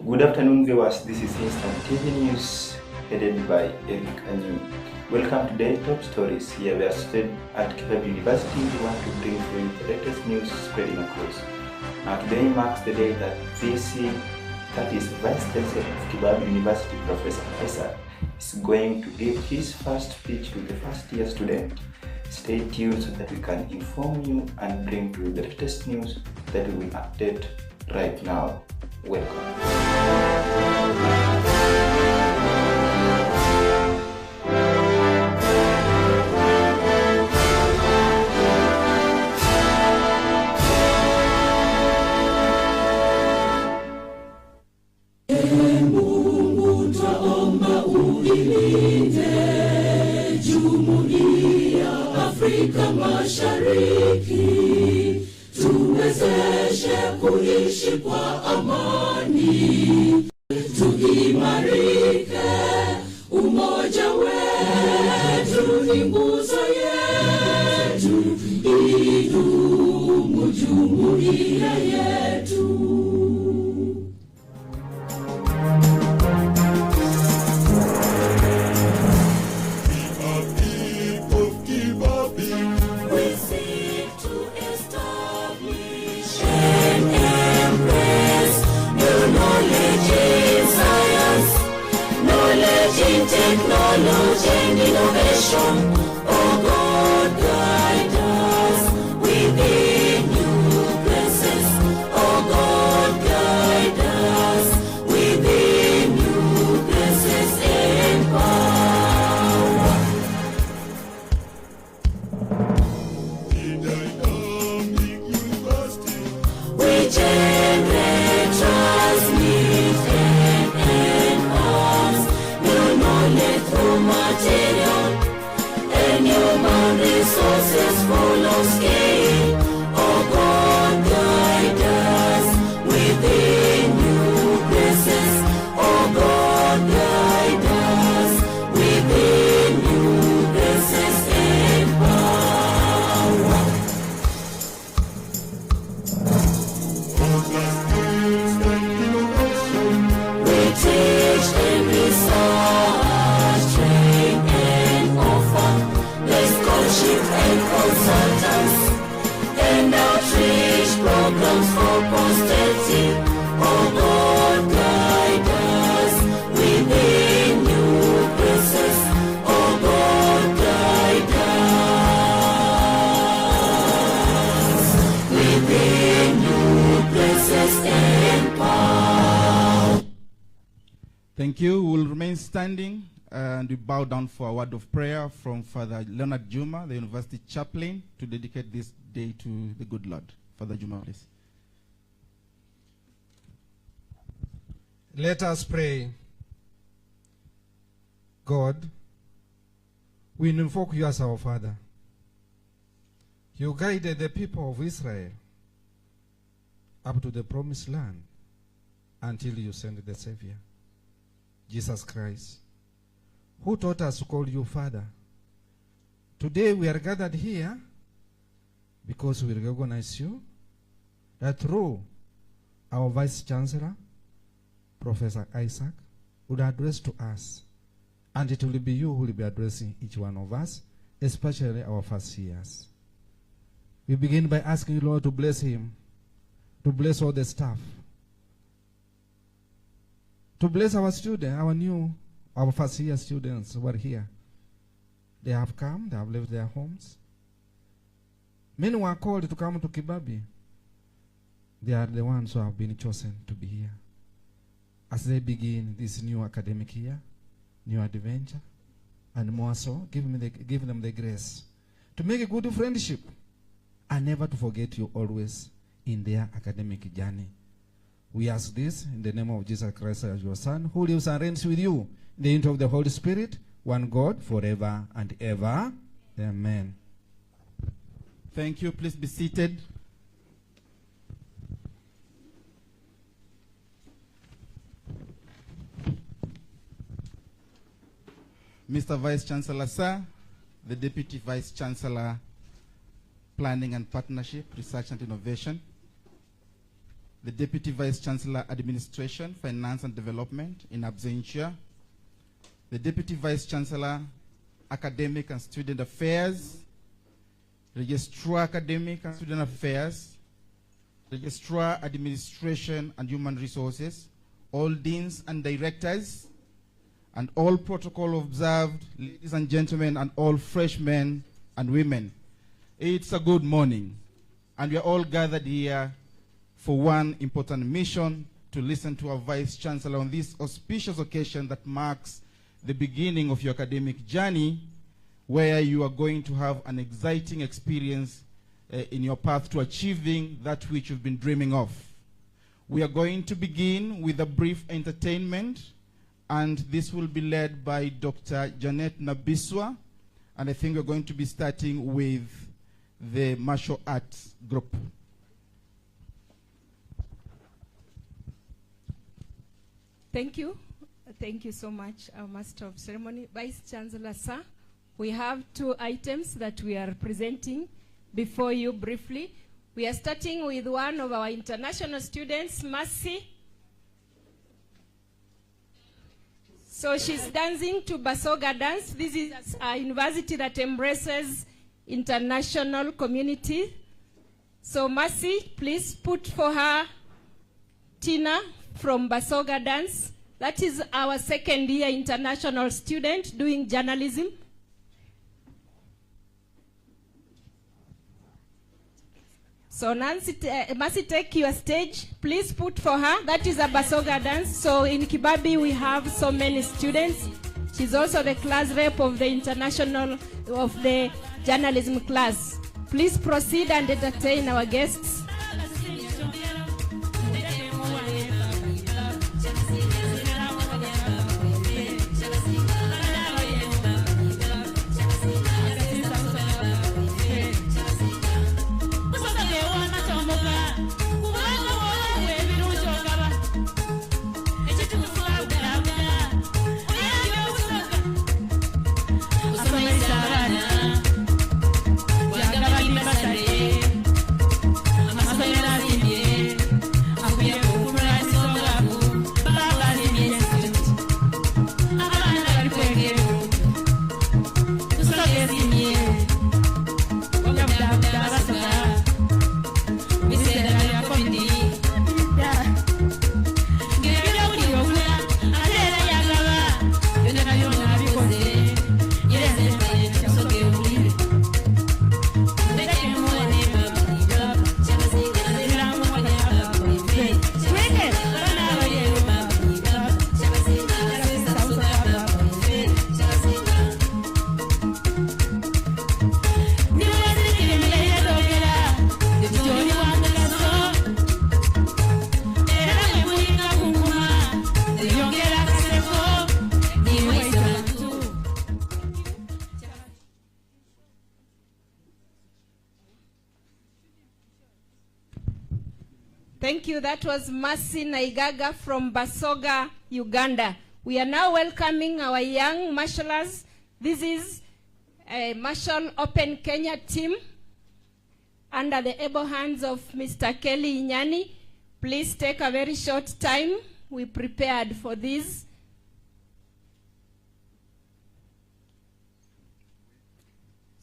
Good afternoon, viewers. This is Instant TV News, headed by Erick and Anyim. Welcome to today's top stories. Here we are studying at Kibabii University. We want to bring you the latest news spreading across. Now, today marks the day that that is Vice Chancellor of Kibabii University, Professor Isaac, is going to give his first speech to the first-year student. Stay tuned so that we can inform you and bring to you the latest news that we will update right now. Welcome. Mungu twaomba uilinde Jumuiya Afrika Mashariki, tuwezeshe kuishi kwa amani, tuimarike, umoja wetu ni nguzo yetu, idumu jumuiya yetu. Technology and innovation, oh God, guide us within new places. Oh God, guide us within new places and power. In dynamic university, we generate, transmit, and enhance through material and human resources full of scale. Oh God, guide us within new places. Oh God, guide us within new places and power. For the skills and innovation, we teach and research, train and offer the scholarship and consultants and outreach programs for posterity. Oh God, guide us within new places. Oh God, guide us within new places and power. Thank you. We will remain standing and we bow down for a word of prayer from Father Leonard Juma, the University Chaplain, to dedicate this day to the good Lord. Father Juma, please. Let us pray. God, we invoke you as our Father. You guided the people of Israel up to the promised land until you sent the Savior, Jesus Christ, who taught us to call you Father. Today we are gathered here because we recognize you, that through our Vice Chancellor, Professor Isaac, would address to us, and it will be you who will be addressing each one of us, especially our first years. We begin by asking you, Lord, to bless him, to bless all the staff, to bless our students, our first year students who are here. They have come, they have left their homes. Many were called to come to Kibabii. They are the ones who have been chosen to be here. As they begin this new academic year, new adventure, and more so, give them the grace to make a good friendship and never to forget you always in their academic journey. We ask this in the name of Jesus Christ as your Son, who lives and reigns with you in the unity of the Holy Spirit, one God, forever and ever. Amen. Thank you. Please be seated. Mr. Vice Chancellor, sir, the Deputy Vice Chancellor, Planning and Partnership, Research and Innovation, the Deputy Vice Chancellor Administration, Finance and Development in absentia, the Deputy Vice Chancellor Academic and Student Affairs, Registrar Academic and Student Affairs, Registrar Administration and Human Resources, all deans and directors, and all protocol observed, ladies and gentlemen, and all freshmen and women. It's a good morning, and we are all gathered here for one important mission, to listen to our Vice Chancellor on this auspicious occasion that marks the beginning of your academic journey, where you are going to have an exciting experience in your path to achieving that which you've been dreaming of. We are going to begin with a brief entertainment, and this will be led by Dr. Janet Nabiswa, and I think we're going to be starting with the martial arts group. Thank you. Thank you so much, our Master of Ceremony. Vice Chancellor, sir, we have 2 items that we are presenting before you briefly. We are starting with one of our international students, Mercy. So she's dancing to Basoga dance. This is a university that embraces international community. So Mercy, please put for her Tina from Basoga dance. That is our 2nd year international student doing journalism. So Nancy, Mercy, take your stage. Please put for her. That is a Basoga dance. So in Kibabii we have so many students. She's also the class rep of the international, of the journalism class. Please proceed and entertain our guests. Thank you. That was Mercy Naigaga from Basoga, Uganda. We are now welcoming our young marshallers. This is a Marshall Open Kenya team under the able hands of Mr. Kelly Inyani. Please take a very short time. We prepared for this.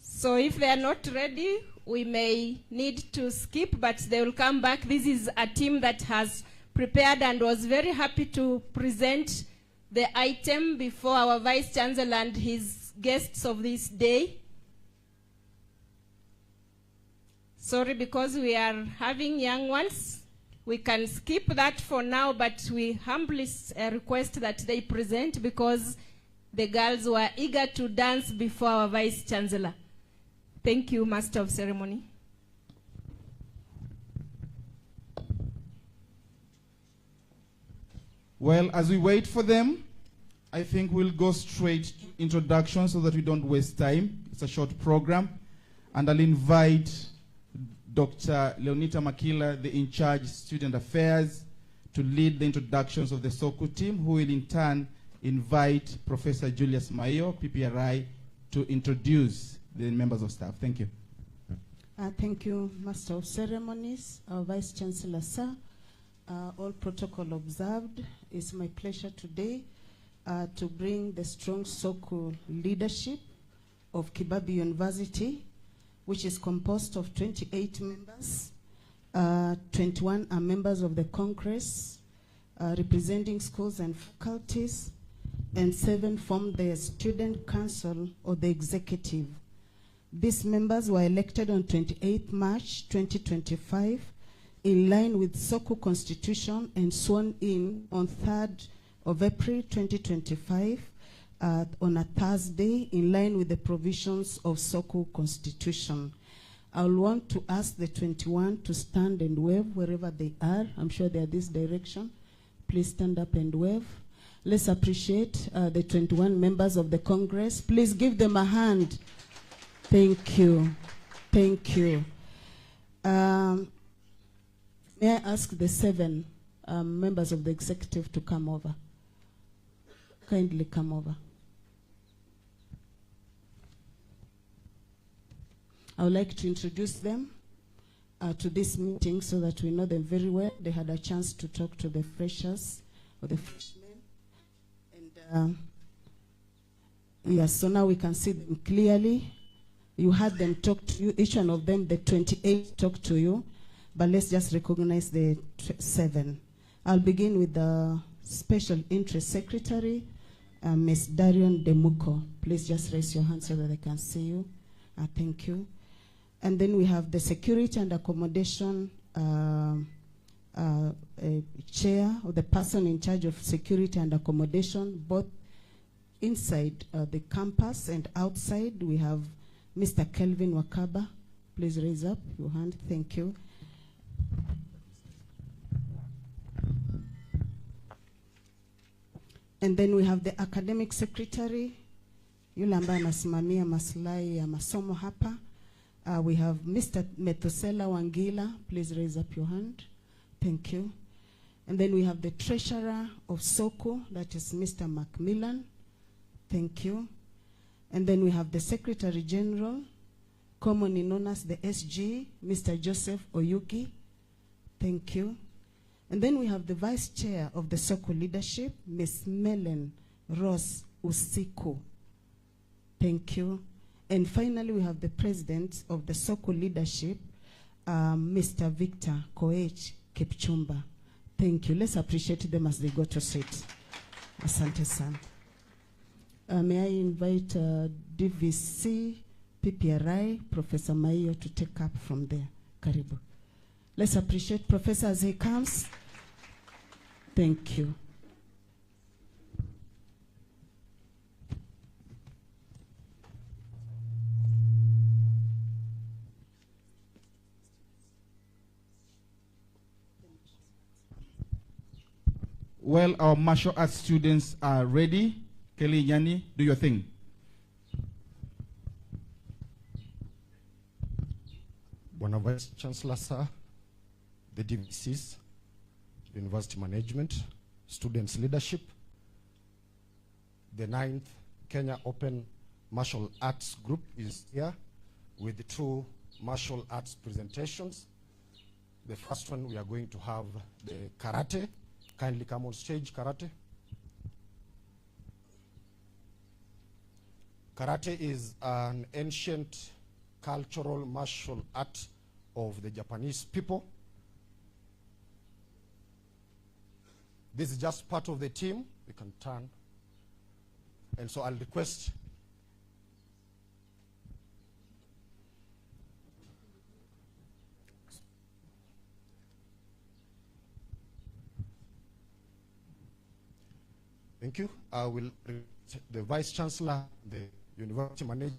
So if they are not ready, we may need to skip, but they will come back. This is a team that has prepared and was very happy to present the item before our Vice Chancellor and his guests of this day. Sorry, because we are having young ones. We can skip that for now, but we humbly request that they present because the girls were eager to dance before our Vice Chancellor. Thank you, Master of Ceremony. Well, as we wait for them, I think we'll go straight to introduction so that we don't waste time. It's a short program. And I'll invite Dr. Leonita Makila, the in-charge Student Affairs, to lead the introductions of the SOCU team, who will in turn invite Professor Julius Mayo, PPRI, to introduce the members of staff. Thank you. Thank you, Master of Ceremonies, our Vice Chancellor, sir. all protocol observed. It's my pleasure today to bring the strong Soko leadership of Kibabii University, which is composed of 28 members. 21 are members of the Congress, representing schools and faculties, and 7 form the student council or the executive. These members were elected on 28 March 2025 in line with Soko Constitution and sworn in on 3rd of April 2025 on a Thursday in line with the provisions of Soko Constitution. I will want to ask the 21 to stand and wave wherever they are. I'm sure they are this direction. Please stand up and wave. Let's appreciate the 21 members of the Congress. Please give them a hand. Thank you. Thank you. May I ask the 7 members of the executive to come over? Kindly come over. I would like to introduce them to this meeting so that we know them very well. They had a chance to talk to the freshers or the freshmen. And yes, so now we can see them clearly. You had them talk to you, each one of them, the 28 talk to you, but let's just recognize the 7. I'll begin with the Special Interest Secretary, Ms. Darion Demuko. Please just raise your hand so that I can see you. Thank you. And then we have the Security and Accommodation Chair, or the person in charge of security and accommodation, both inside the campus and outside. We have Mr. Kelvin Wakaba. Please raise up your hand. Thank you. And then we have the Academic Secretary, yule ambaye anasimamia maslahi ya masomo hapa. We have Mr. Metusela Wangila. Please raise up your hand. Thank you. And then we have the Treasurer of Soko, that is Mr. Macmillan. Thank you. And then we have the Secretary General, commonly known as the SG, Mr. Joseph Oyuki. Thank you. And then we have the Vice Chair of the Soko leadership, Ms. Melen Ross Usiku. Thank you. And finally, we have the President of the Soko leadership, Mr. Victor Koech Kipchumba. Thank you. Let's appreciate them as they go to sit. Asante sana. May I invite DVC, PPRI, Professor Maiyo to take up from there. Karibu. Let's appreciate Professor as he comes. Thank you. Well, our martial arts students are ready. Kelly, Nyani, do your thing. Bwana Vice Chancellor, sir, the DVCs, University Management, Students Leadership, the 9th Kenya Open Martial Arts Group is here with 2 martial arts presentations. The first one, we are going to have the karate. Kindly come on stage, karate. Karate is an ancient cultural martial art of the Japanese people. This is just part of the team. We can turn. And so I'll request thank you. I will the Vice Chancellor, the University Manager.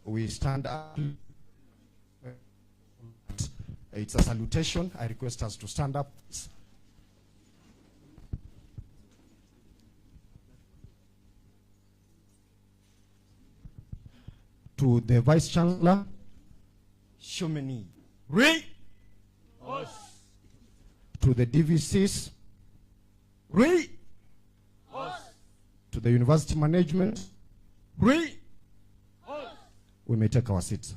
We stand up. It's a salutation. I request us to stand up. To the Vice Chancellor, Shumini. Re. To the DVCs, Re. to the University Management, Re. we may take our seats.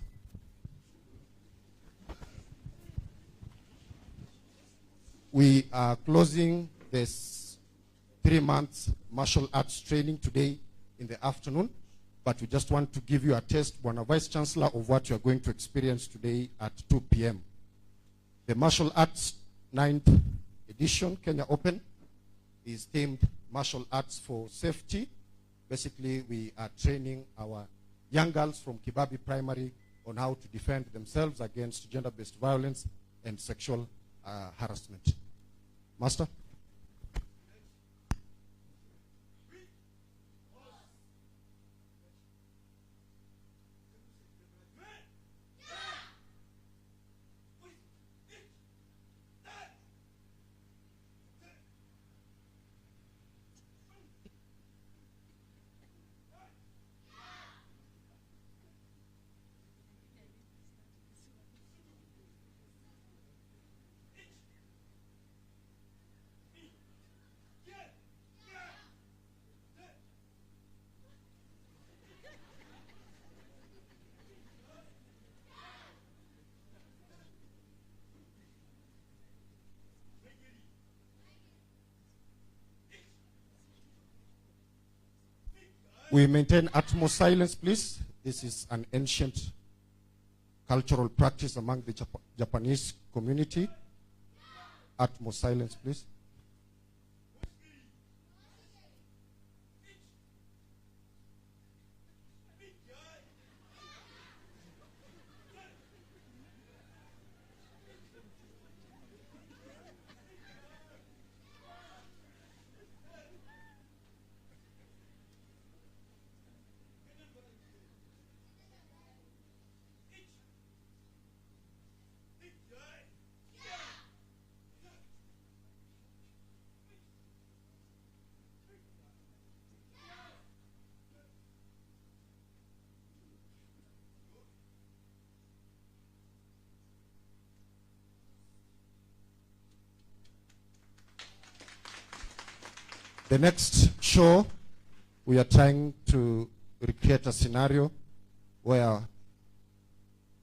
We are closing this 3-month martial arts training today in the afternoon, but we just want to give you a taste, Bwana Vice Chancellor, of what you are going to experience today at 2 p.m. The martial arts 9th edition, Kenya Open, is themed Martial Arts for Safety. Basically, we are training our young girls from Kibabii Primary on how to defend themselves against gender-based violence and sexual harassment. Master? We maintain utmost silence, please. This is an ancient cultural practice among the Japanese community. Utmost silence, please. The next show, we are trying to recreate a scenario where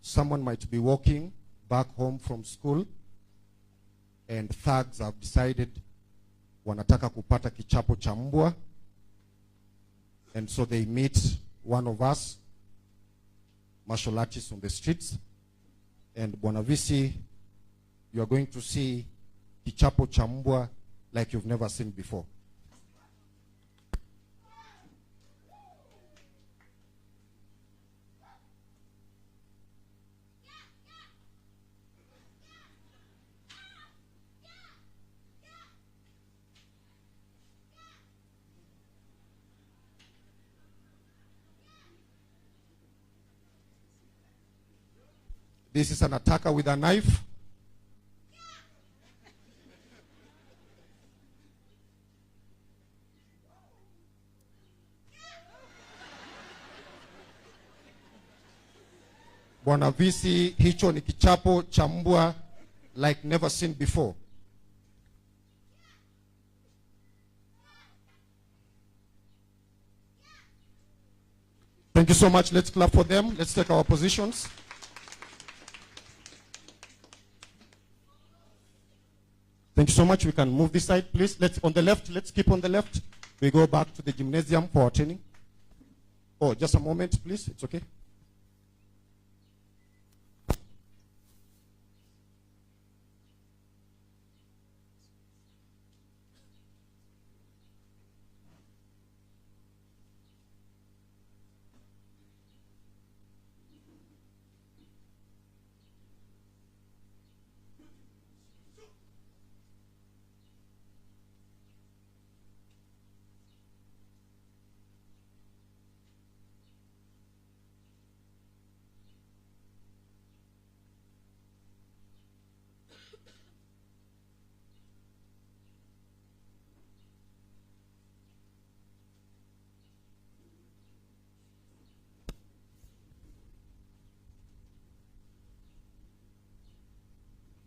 someone might be walking back home from school and thugs have decided wanataka kupata kichapo cha mbwa, and so they meet one of us, martial artists on the streets, and Bwana VC, you are going to see kichapo cha mbwa like you've never seen before. This is an attacker with a knife. Bwana VC, hicho ni kichapo cha mbwa like never seen before. Thank you so much. Let's clap for them. Let's take our positions. Thank you so much. We can move this side, please. Let's on the left. Let's keep on the left. We go back to the gymnasium for our training. Oh, just a moment, please. It's okay.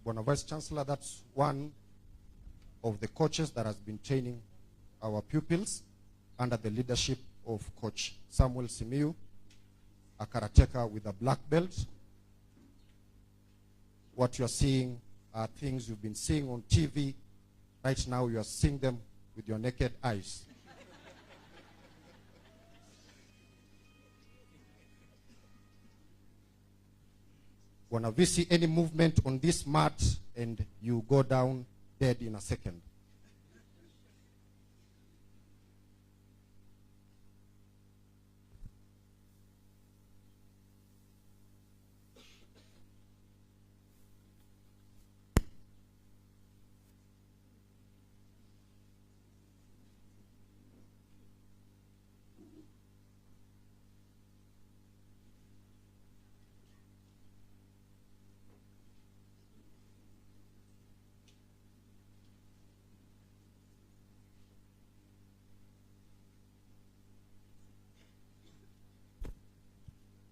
Bwana Vice Chancellor, that's one of the coaches that has been training our pupils under the leadership of Coach Samuel Simiyu, a karateka with a black belt. What you're seeing are things you've been seeing on TV Right now, you are seeing them with your naked eyes. If we see any movement on this mat, and you go down dead in a second.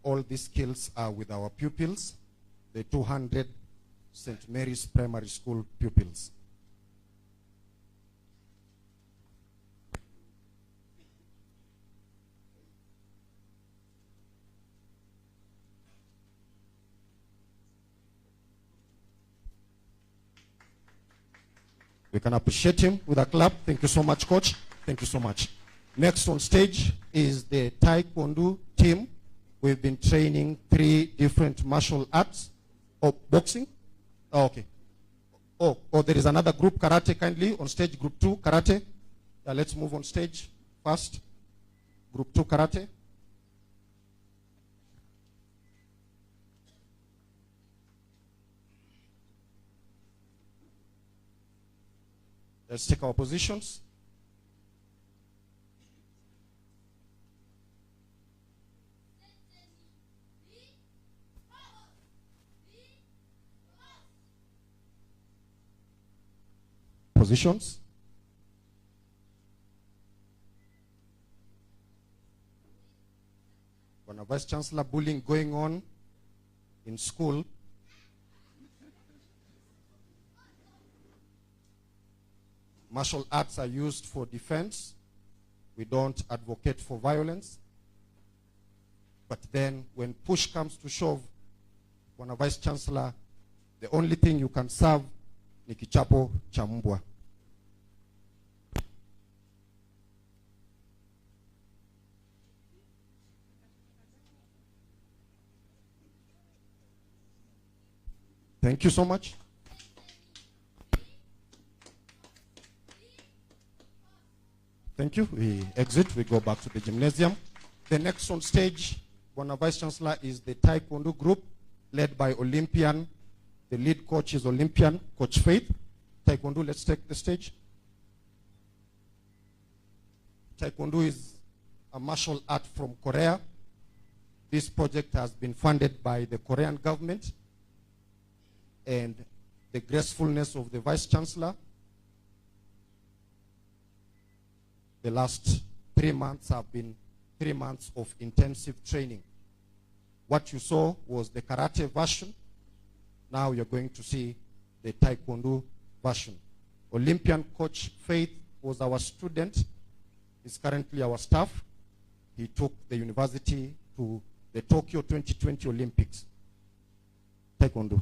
All these skills are with our pupils, the 200 St. Mary's Primary School pupils. We can appreciate him with a clap. Thank you so much, Coach. Thank you so much. Next on stage is the Taekwondo team. We've been training 3 different martial arts. Oh, boxing? Oh, okay. Oh, there is another group, karate, kindly. On stage, group 2, karate. Yeah, let's move on stage first. Group 2, karate. Let's take our positions. Positions. When a Vice Chancellor, bullying going on in school. Martial arts are used for defense. We don't advocate for violence. But then when push comes to shove, when a Vice Chancellor, the only thing you can serve ni kichapo cha mbwa. Thank you so much. Thank you. We exit. We go back to the gymnasium. The next on stage, one Vice Chancellor, is the Taekwondo group led by Olympian. The lead coach is Olympian, Coach Faith. Taekwondo, let's take the stage. Taekwondo is a martial art from Korea. This project has been funded by the Korean government and the gracefulness of the Vice Chancellor. The last 3 months have been 3 months of intensive training. What you saw was the karate version. Now you're going to see the Taekwondo version. Olympian Coach Faith was our student. He's currently our staff. He took the university to the Tokyo 2020 Olympics. Taekwondo.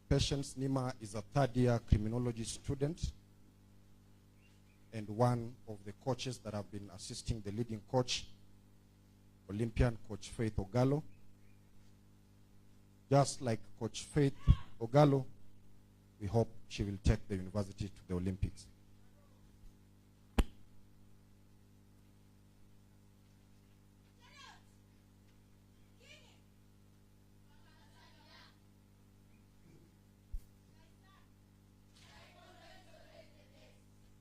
Patience Nima is a third-year criminology student and one of the coaches that have been assisting the leading coach, Olympian Coach Faith Ogalo. Just like Coach Faith Ogalo, we hope she will take the university to the Olympics.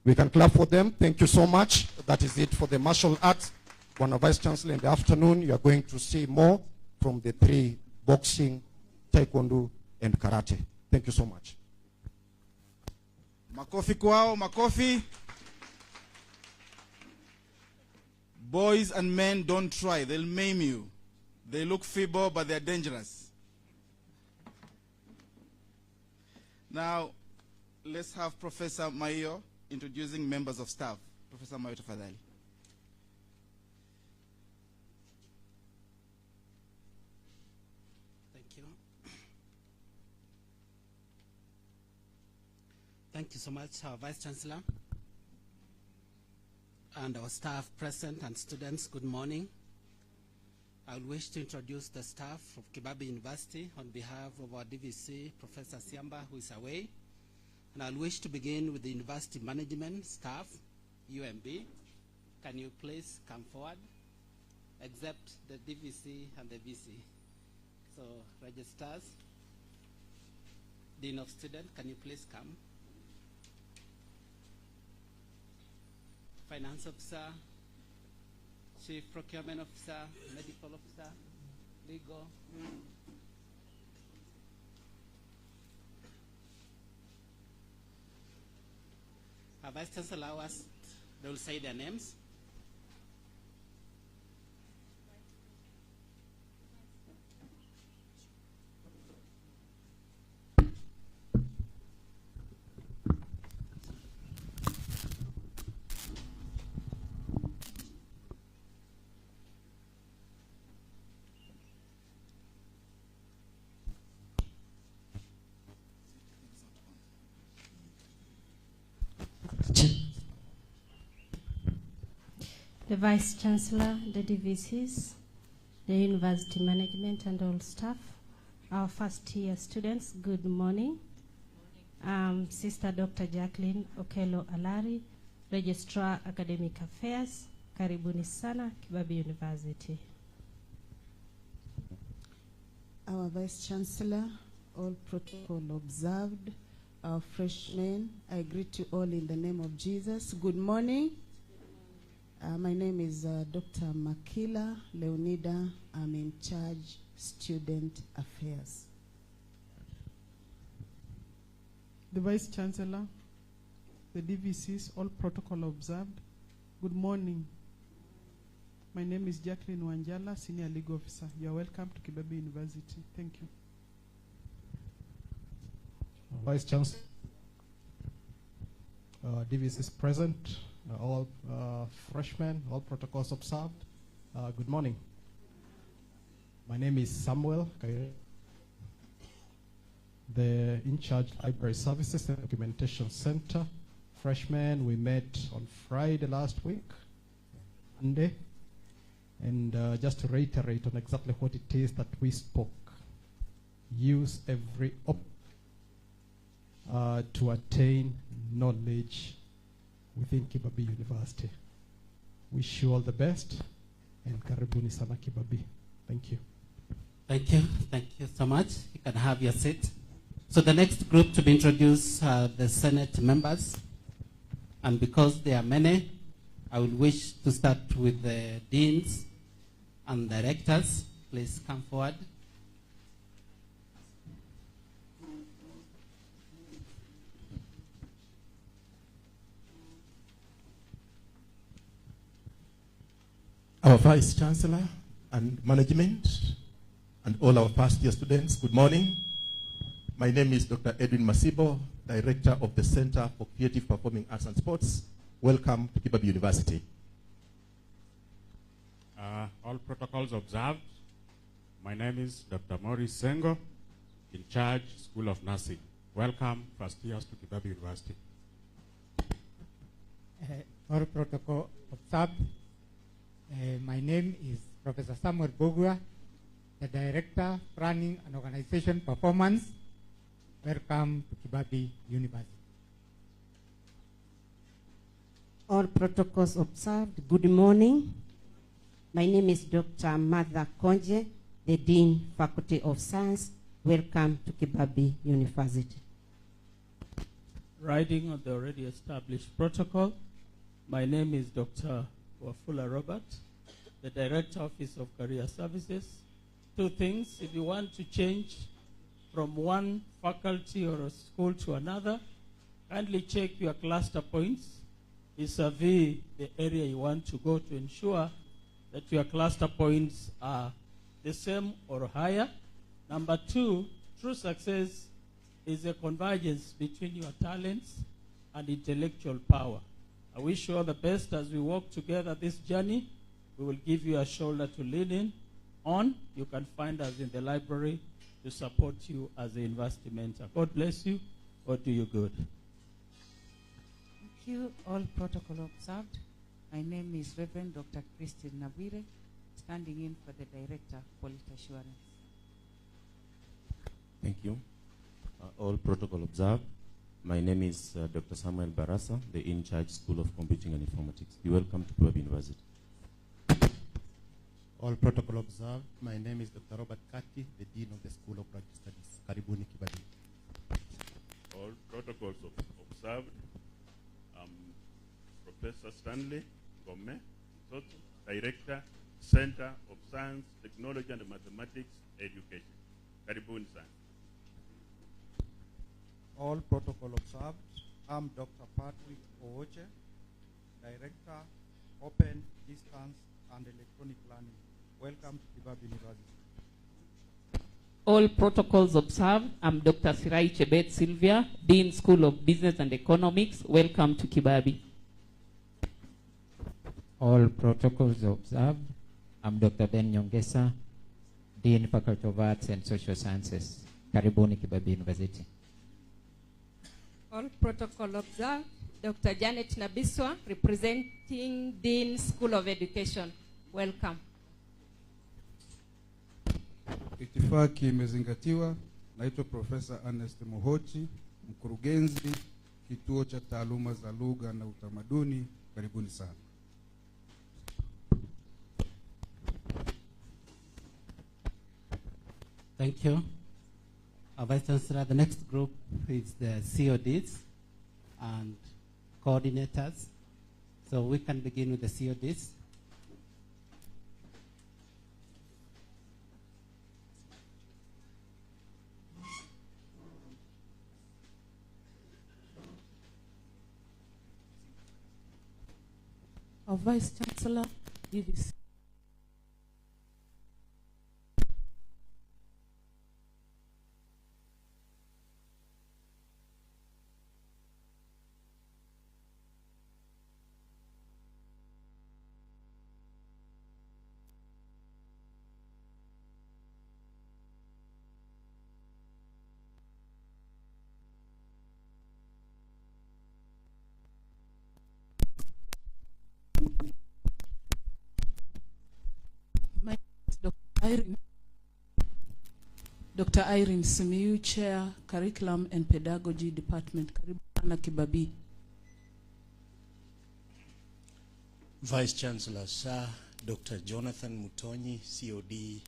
We can clap for them. Thank you so much. That is it for the martial arts. Vice Chancellor, in the afternoon, you are going to see more from the three: boxing, taekwondo, and karate. Thank you so much. Makofi kwao, makofi. Boys and men, don't try. They'll maim you. They look feeble, but they're dangerous. Now, let's have Professor Mayo introducing members of staff. Professor Mayo tafadhali. Thank you. Thank you so much, our Vice Chancellor and our staff present and students. Good morning. I would wish to introduce the staff of Kibabii University on behalf of our DVC, Professor Siamba, who is away. And I'll wish to begin with the university management staff, UMB. Can you please come forward? Except the DVC and the VC. So, registrars, Dean of Students, can you please come? Finance Officer, Chief Procurement Officer, Medical Officer, Legal. Our Vice Chancellor allow us, they will say their names. The Vice Chancellor, the DVCs, the University Management and all staff, our first year students, good morning. Sister Dr. Jacqueline Okelo Alari, Registrar Academic Affairs, karibuni sana Kibabii University. Our Vice Chancellor, all protocol observed, our freshmen, I greet you all in the name of Jesus. Good morning. My name is Dr. Makila Leonida. I'm in charge student affairs. The Vice Chancellor, the DVCs, all protocol observed. Good morning. My name is Jacqueline Wanjala, Senior Legal Officer. You are welcome to Kibabii University. Thank you. Vice Chancellor, DVCs present, all freshmen, all protocols observed. Good morning. My name is Samuel Kaire, the in-charge library services and documentation center. Freshmen, we met on Friday last week, Monday, and just to reiterate on exactly what it is that we spoke. Use every to attain knowledge within Kibabii University. Wish you all the best, and karibuni sana Kibabii. Thank you. Thank you. Thank you so much. You can have your seat. So the next group to be introduced are the Senate members. And because there are many, I will wish to start with the deans and directors. Please come forward. Our Vice Chancellor and management and all our first year students, good morning. My name is Dr. Edwin Masibo, Director of the Center for Creative Performing Arts and Sports. Welcome to Kibabii University. All protocols observed. My name is Dr. Maurice Sengo, in charge, School of Nursing. Welcome, first years to Kibabii University. All protocol observed. My name is Professor Samuel Bogua, the Director, Planning and Organization Performance. Welcome to Kibabii University. All protocols observed. Good morning. My name is Dr. Martha Konje, the Dean, Faculty of Science. Welcome to Kibabii University. Riding on the already established protocol, my name is Dr. Wafula Robert, the Director, Office of Career Services. Two things: if you want to change from one faculty or a school to another, kindly check your cluster points vis-a-vis the area you want to go to ensure that your cluster points are the same or higher. Number two, true success is a convergence between your talents and intellectual power. I wish you all the best as we walk together this journey. We will give you a shoulder to lean on. You can find us in the library to support you as a university mentor. God bless you. God do you good. Thank you. All protocol observed. My name is Reverend Dr. Christine Nabire, standing in for the Director, Quality Assurance. Thank you. All protocol observed. My name is Dr. Samuel Barasa, the in-charge School of Computing and Informatics. You're welcome to Kibabii University. All protocol observed. My name is Dr. Robert Kati, the Dean of the School of Graduate Studies. Karibuni Kibabii. All protocols observed. Professor Stanley Gome, Director, Center of Science, Technology and Mathematics Education. Karibuni sana. All protocol observed. I'm Dr. Patrick Ooche, Director, Open, Distance and Electronic Learning. Welcome to Kibabii University. All protocols observed. I'm Dr. Sirai Chebet Sylvia, Dean, School of Business and Economics. Welcome to Kibabii. All protocols observed. I'm Dr. Ben Nyongesa, Dean, Faculty of Arts and Social Sciences. Karibuni Kibabii University. All protocol observed. Dr. Janet Nabiswa, representing Dean, School of Education. Welcome. Itifaki imezingatiwa. Naitwa Professor Ernest Muhochi, mkurugenzi Kituo cha Taaluma za Lugha na Utamaduni. Karibuni sana. Thank you. Vice Chancellor, the next group is the CODs and coordinators. So we can begin with the CODs. Our Vice Chancellor, DVC. My name is Dr. Irene Simiyu, Chair, Curriculum and Pedagogy Department. Karibu sana Kibabii. Vice Chancellor, Sir Dr. Jonathan Mutonyi, COD,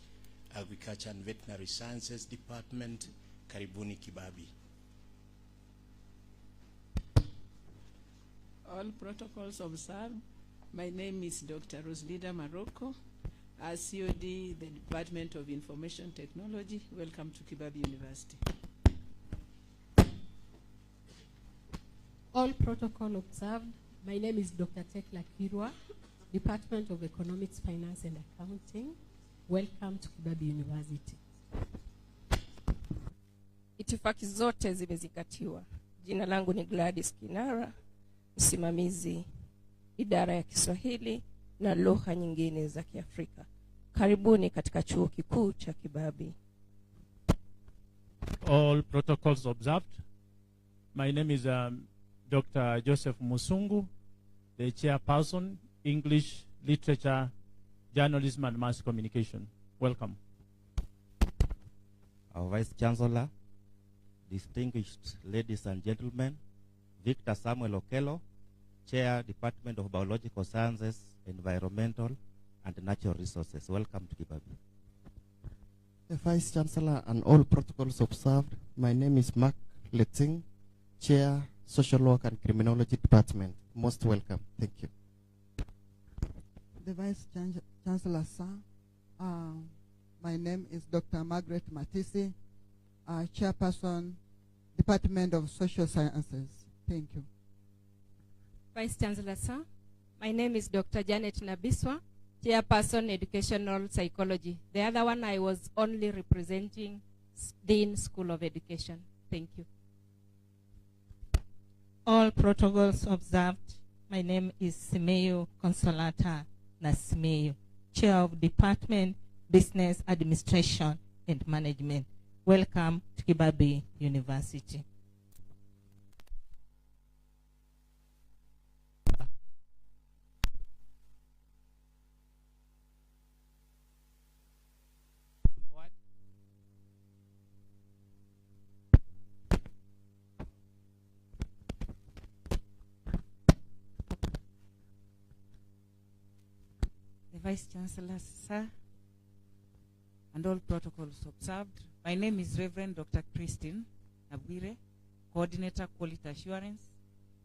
Agriculture and Veterinary Sciences Department. Karibuni Kibabii. All protocols observed. My name is Dr. Roslida Marocco, COD, the Department of Information Technology. Welcome to Kibabii University. All protocol observed. My name is Dr. Tekla Kirwa, Department of Economics, Finance and Accounting. Welcome to Kibabii University. Itifaki zote zimezingatiwa. Jina langu ni Gladys Kinara, msimamizi idara ya Kiswahili na lugha nyingine za Kiafrika. Karibuni katika chuo kikuu cha Kibabii. All protocols observed. My name is Dr. Joseph Musungu, the chairperson, English, Literature, Journalism, and Mass Communication. Welcome. Our Vice Chancellor, distinguished ladies and gentlemen, Victor Samuel Okello, Chair, Department of Biological Sciences, Environmental, and Natural Resources. Welcome to Kibabii. The Vice Chancellor and all protocols observed. My name is Mark Leting, Chair, Social Work and Criminology Department. Most welcome. Thank you. The Vice Chancellor, sir. My name is Dr. Margaret Matisi, Chairperson, Department of Social Sciences. Thank you. Vice Chancellor, sir. My name is Dr. Janet Nabiswa, Chairperson, Educational Psychology. The other one I was only representing Dean School of Education. Thank you. All protocols observed. My name is Simeyu Consolata Nasimeyu, Chair of Department, Business Administration and Management. Welcome to Kibabii University. Vice Chancellor, sir, and all protocols observed. My name is Reverend Dr. Christine Nabwire, Coordinator Quality Assurance.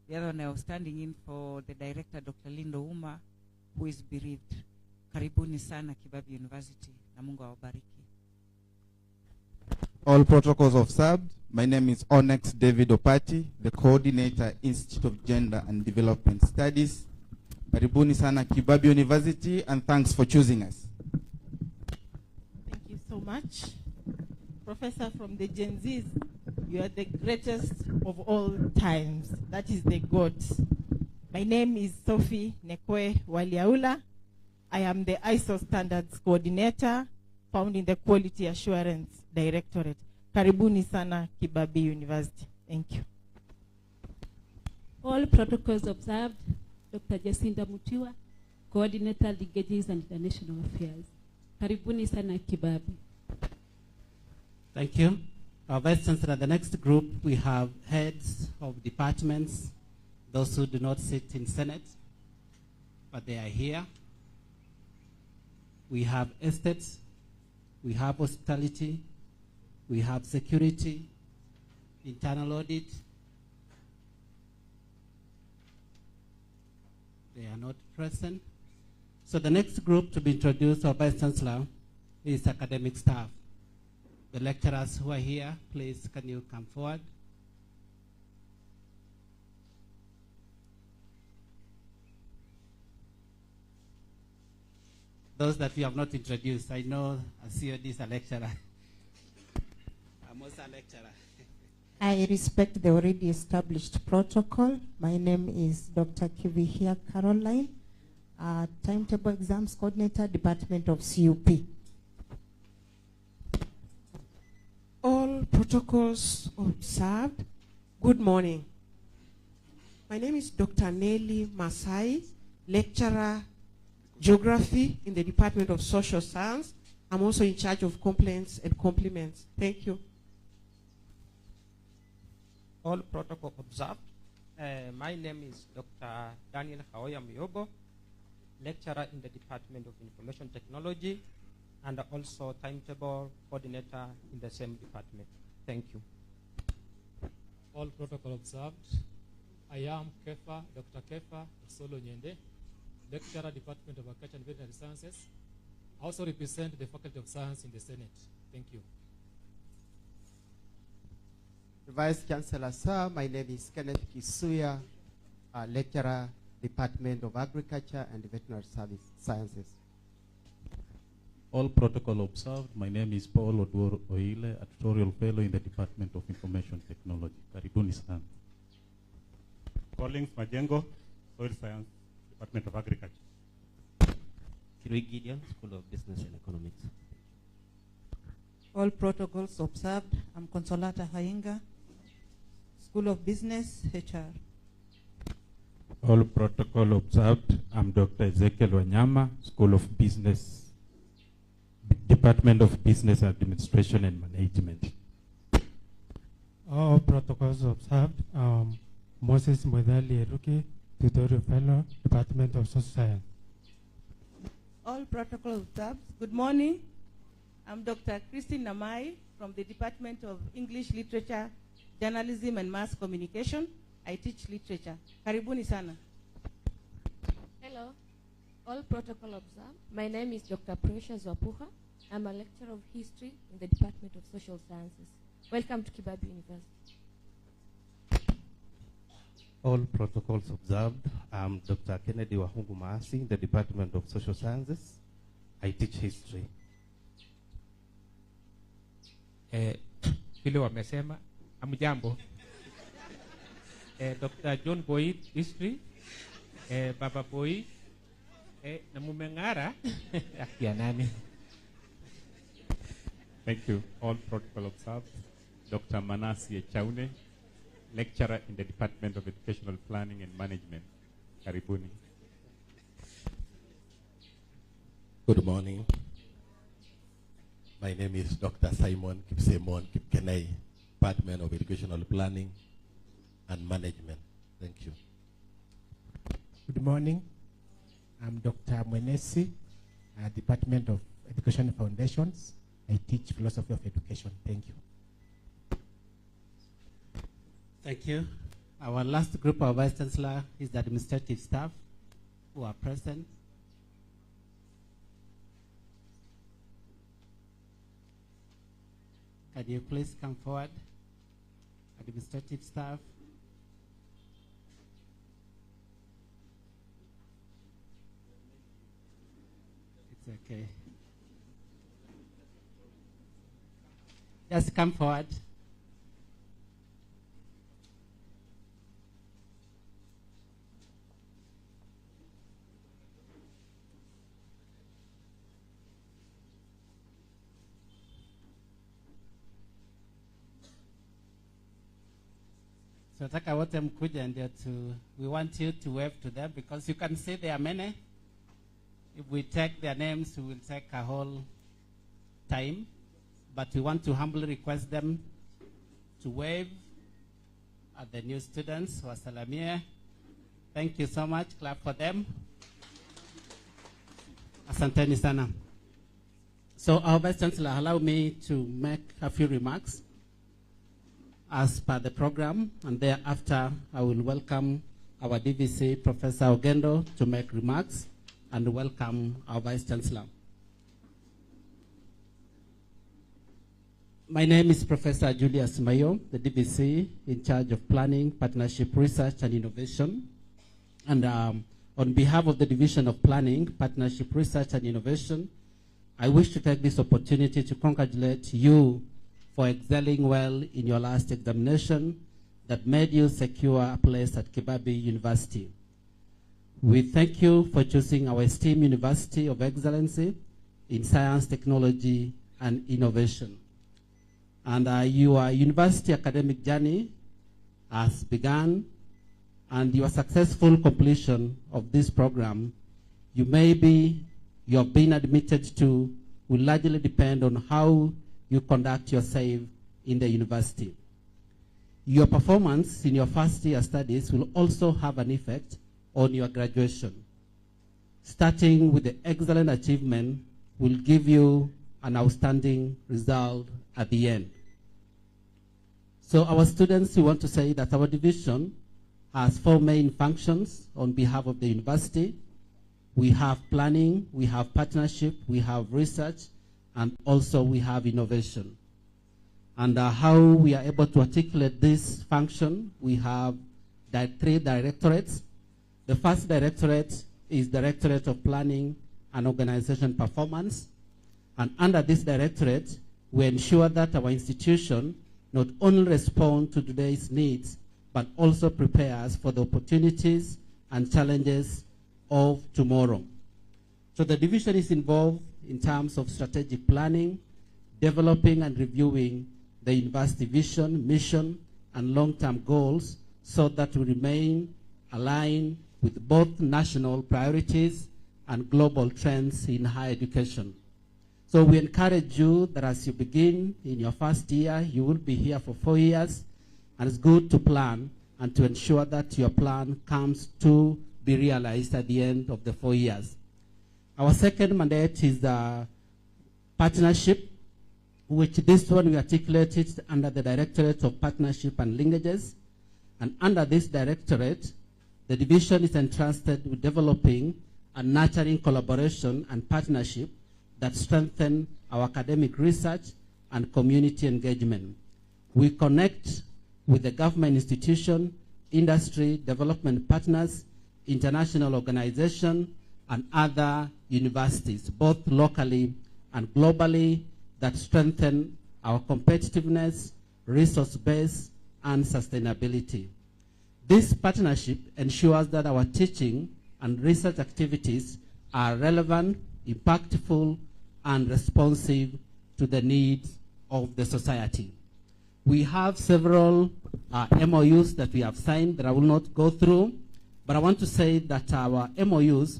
The other one I was standing in for the Director, Dr. Lindo Uma, who is bereaved. Karibuni sana Kibabii University. Na Mungu awabariki. All protocols observed. My name is Onyx David Opati, the Coordinator, Institute of Gender and Development Studies. Karibuni sana Kibabii University, and thanks for choosing us. Thank you so much. Professor from the Gen Zs, you are the greatest of all times. That is the God. My name is Sophie Nekwe Waliaula. I am the ISO Standards Coordinator, found in the Quality Assurance Directorate. Karibuni sana Kibabii University. Thank you. All protocols observed. Dr. Jacinda Mutiwa, Coordinator, Legacies and International Affairs. Karibuni sana Kibabii. Thank you. Our Vice Chancellor, the next group, we have heads of departments, those who do not sit in Senate, but they are here. We have estates, we have hospitality, we have security, internal audit. They are not present. So the next group to be introduced, our Vice Chancellor, is academic staff. The lecturers who are here, please can you come forward? Those that we have not introduced, I know COD is a lecturer. I'm also a lecturer. I respect the already established protocol. My name is Dr. Kivihia Caroline, Timetable Exams Coordinator, Department of CUP. All protocols observed. Good morning. My name is Dr. Nelly Masai, Lecturer, Geography in the Department of Social Science. I'm also in charge of complaints and compliments. Thank you. All protocol observed. My name is Dr. Daniel Haoya Myobo, lecturer in the Department of Information Technology, and also timetable coordinator in the same department. Thank you. All protocol observed. I am Kefa, Dr. Kefa Solo Nyende, lecturer, Department of Agriculture and Veterinary Sciences. I also represent the Faculty of Science in the Senate. Thank you. Vice Chancellor, sir, my name is Kenneth Kisuya, lecturer, Department of Agriculture and Veterinary Sciences. All protocol observed. My name is Paul Odwor Oile, a tutorial fellow in the Department of Information Technology. Karibuni sana. Collins Majengo, Soil Science, Department of Agriculture. Kirui Gideon, School of Business and Economics. All protocols observed. I'm Consolata Hainga, School of Business, HR. All protocol observed. I'm Dr. Ezekiel Wanyama, School of Business, Department of Business Administration and Management. All protocols observed. Moses Mwedali Eruki, Tutorial Fellow, Department of Social Science. All protocols observed. Good morning. I'm Dr. Christine Namai from the Department of English Literature, Journalism and Mass Communication. I teach literature. Karibuni sana. Hello. All protocol observed. My name is Dr. Precious Wapuha. I'm a lecturer of history in the Department of Social Sciences. Welcome to Kibabii University. All protocols observed. I'm Dr. Kennedy Wahungu Maasi in the Department of Social Sciences. I teach history. Vile wamesema, amjambo. Dr. John Boyd, history. Baba Boy, na mumengara, akia nani. Thank you. All protocol observed. Dr. Manasi Echaune, lecturer in the Department of Educational Planning and Management. Karibuni. Good morning. My name is Dr. Simon Kipsemon Kipkenei, Department of Educational Planning and Management. Thank you. Good morning. I'm Dr. Mwenesi, Department of Education Foundations. I teach philosophy of education. Thank you. Thank you. Our last group of Vice Chancellor is the administrative staff who are present. Can you please come forward? Administrative staff. It's okay. Just come forward. So nataka wote mkuja ndio we want you to wave to them because you can see there are many. If we take their names, we will take a whole time. But we want to humbly request them to wave at the new students. Wasalamie. Thank you so much. Clap for them. Asanteni sana. So our Vice Chancellor, allow me to make a few remarks as per the program, and thereafter I will welcome our DVC, Professor Ogendo, to make remarks, and welcome our Vice Chancellor. My name is Professor Julius Mayo, the DVC in charge of Planning, Partnership, Research and Innovation. And on behalf of the Division of Planning, Partnership, Research and Innovation, I wish to take this opportunity to congratulate you for excelling well in your last examination that made you secure a place at Kibabii University. We thank you for choosing our esteemed University of Excellency in Science, Technology and Innovation. And your university academic journey has begun, and your successful completion of this program, you have been admitted to, will largely depend on how you conduct yourself in the university. Your performance in your first year studies will also have an effect on your graduation. Starting with the excellent achievement will give you an outstanding result at the end. So our students, we want to say that our division has 4 main functions on behalf of the university. We have planning, we have partnership, we have research, and also we have innovation. And how we are able to articulate this function, we have 3 directorates. The first directorate is Directorate of Planning and Organization Performance. And under this directorate, we ensure that our institution not only responds to today's needs, but also prepares for the opportunities and challenges of tomorrow. So the division is involved in terms of strategic planning, developing and reviewing the university vision, mission, and long-term goals so that we remain aligned with both national priorities and global trends in higher education. So we encourage you that as you begin in your first year, you will be here for 4 years, and it's good to plan and to ensure that your plan comes to be realized at the end of the 4 years. Our second mandate is the partnership, which this one we articulated under the Directorate of Partnership and Linkages. And under this directorate, the division is entrusted with developing and nurturing collaboration and partnership that strengthen our academic research and community engagement. We connect with the government institution, industry, development partners, international organizations, and other universities, both locally and globally, that strengthen our competitiveness, resource base, and sustainability. This partnership ensures that our teaching and research activities are relevant, impactful, and responsive to the needs of the society. We have several MOUs that we have signed that I will not go through, but I want to say that our MOUs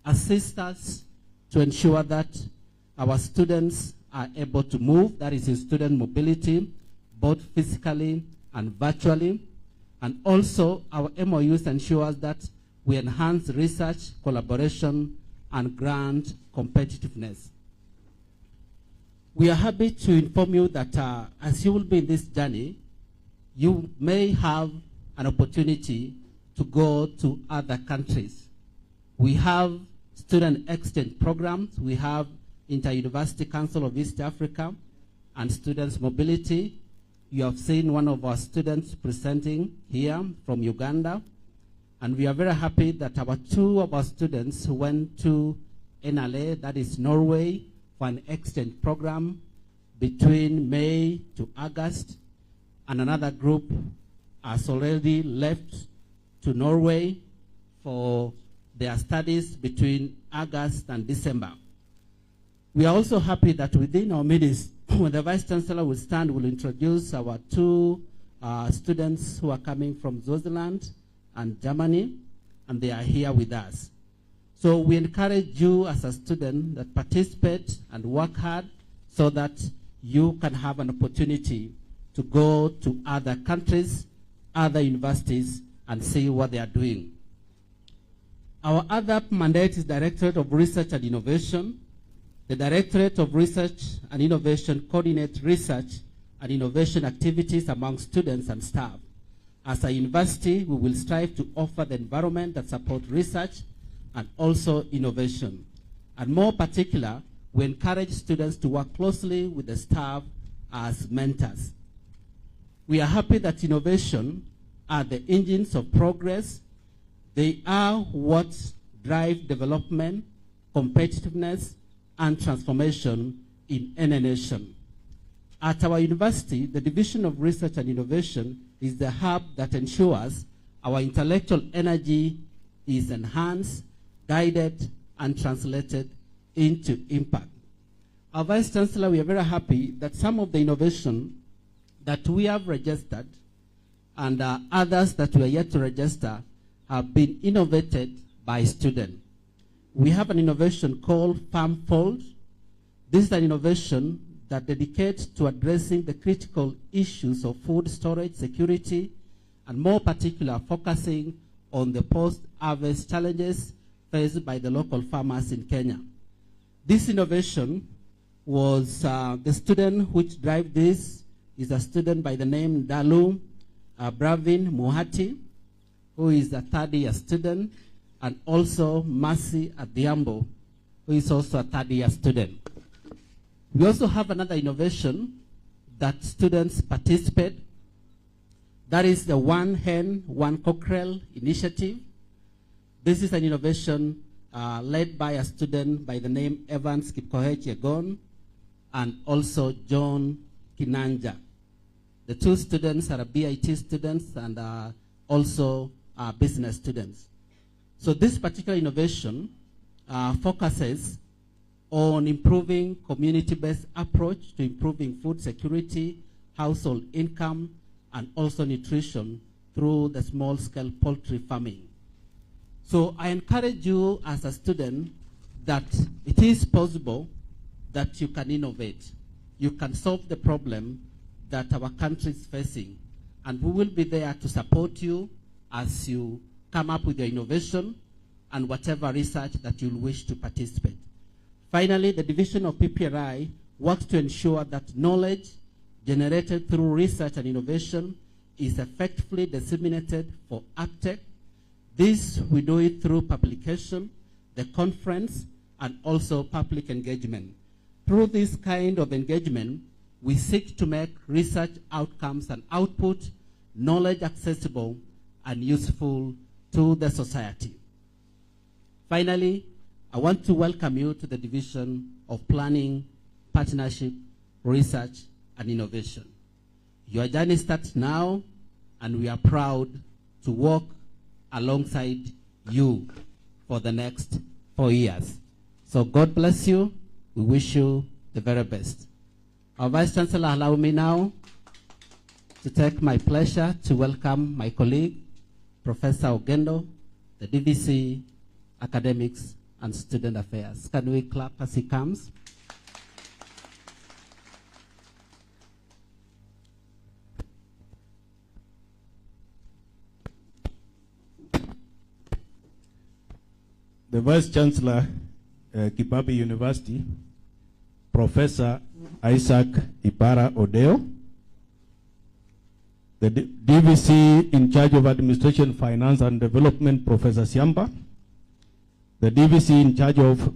assist us to ensure that our students are able to move, that is in student mobility, both physically and virtually. And also our MOUs ensures that we enhance research, collaboration, and grant competitiveness. We are happy to inform you that as you will be in this journey, you may have an opportunity to go to other countries. We have student exchange programs. We have Inter-University Council of East Africa and Students Mobility. You have seen one of our students presenting here from Uganda. And we are very happy that two of our students went to NLA, that is Norway, for an exchange program between May to August. And another group has already left to Norway for their studies between August and December. We are also happy that within our midst, when the Vice Chancellor will stand, we'll introduce our two students who are coming from Switzerland and Germany, and they are here with us. So we encourage you as a student that participate and work hard so that you can have an opportunity to go to other countries, other universities, and see what they are doing. Our other mandate is Directorate of Research and Innovation. The Directorate of Research and Innovation coordinates research and innovation activities among students and staff. As a university, we will strive to offer the environment that supports research and also innovation. And more particular, we encourage students to work closely with the staff as mentors. We are happy that innovation are the engines of progress. They are what drive development, competitiveness, and transformation in any nation. At our university, the Division of Research and Innovation is the hub that ensures our intellectual energy is enhanced, guided, and translated into impact. Our Vice Chancellor, we are very happy that some of the innovation that we have registered and others that we are yet to register have been innovated by students. We have an innovation called FarmFold. This is an innovation that dedicates to addressing the critical issues of food storage security, and more particular focusing on the post-harvest challenges faced by the local farmers in Kenya. This innovation was the student which drive this is a student by the name Dalu Bravin Muhati, who is a third-year student, and also Mercy Adhiambo, who is also a third-year student. We also have another innovation that students participate. That is the One Hen, One Cockerel initiative. This is an innovation led by a student by the name Evans Kipkoech Yegon and also John Kinanja. The two students are BIT students and also business students. So this particular innovation focuses on improving community-based approach to improving food security, household income, and also nutrition through the small-scale poultry farming. So I encourage you as a student that it is possible that you can innovate. You can solve the problem that our country is facing. And we will be there to support you as you come up with your innovation and whatever research that you'll wish to participate. Finally, the Division of PPRI works to ensure that knowledge generated through research and innovation is effectively disseminated for uptake. This, we do it through publication, the conference, and also public engagement. Through this kind of engagement, we seek to make research outcomes and output, knowledge accessible and useful to the society. Finally, I want to welcome you to the Division of Planning, Partnership, Research, and Innovation. Your journey starts now, and we are proud to work alongside you for the next 4 years. So God bless you. We wish you the very best. Our Vice Chancellor, allow me now to take my pleasure to welcome my colleague, Professor Ogendo, the DVC Academics and Student Affairs. Can we clap as he comes? The Vice Chancellor, Kibabii University, Professor Isaac Ibara Odeo, the DVC in charge of Administration, Finance and Development, Professor Siamba, the DVC in charge of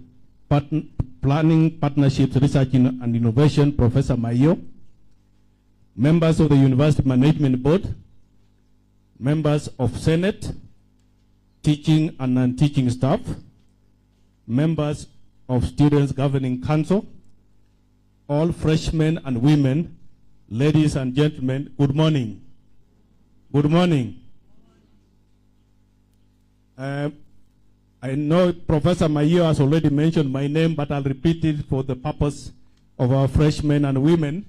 Planning, Partnerships, Research and Innovation, Professor Mayo, members of the University Management Board, members of Senate, teaching and non-teaching staff, members of Students' Governing Council, all freshmen and women, ladies and gentlemen, good morning. Good morning. I know Professor Mayo has already mentioned my name, but I'll repeat it for the purpose of our freshmen and women.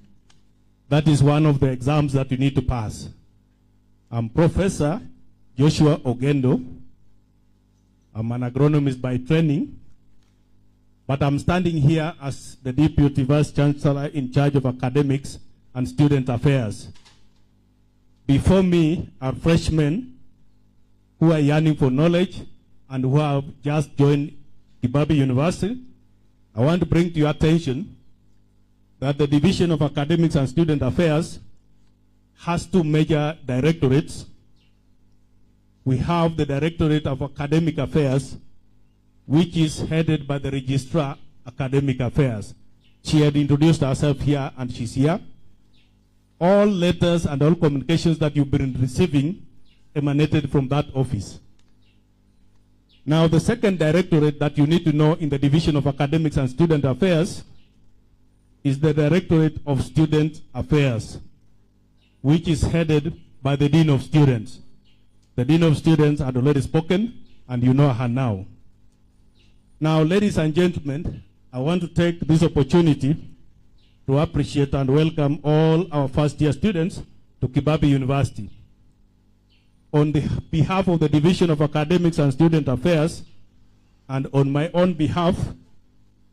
That is one of the exams that you need to pass. I'm Professor Joshua Ogendo. I'm an agronomist by training, but I'm standing here as the Deputy Vice Chancellor in charge of academics and student affairs. Before me are freshmen who are yearning for knowledge and who have just joined Kibabii University. I want to bring to your attention that the Division of Academics and Student Affairs has two major directorates. We have the Directorate of Academic Affairs, which is headed by the Registrar Academic Affairs. She had introduced herself here and she's here. All letters and all communications that you've been receiving emanated from that office. Now, the second directorate that you need to know in the Division of Academics and Student Affairs is the Directorate of Student Affairs, which is headed by the Dean of Students. The Dean of Students had already spoken, and you know her now. Now, ladies and gentlemen, I want to take this opportunity to appreciate and welcome all our first-year students to Kibabii University. On the behalf of the Division of Academics and Student Affairs, and on my own behalf,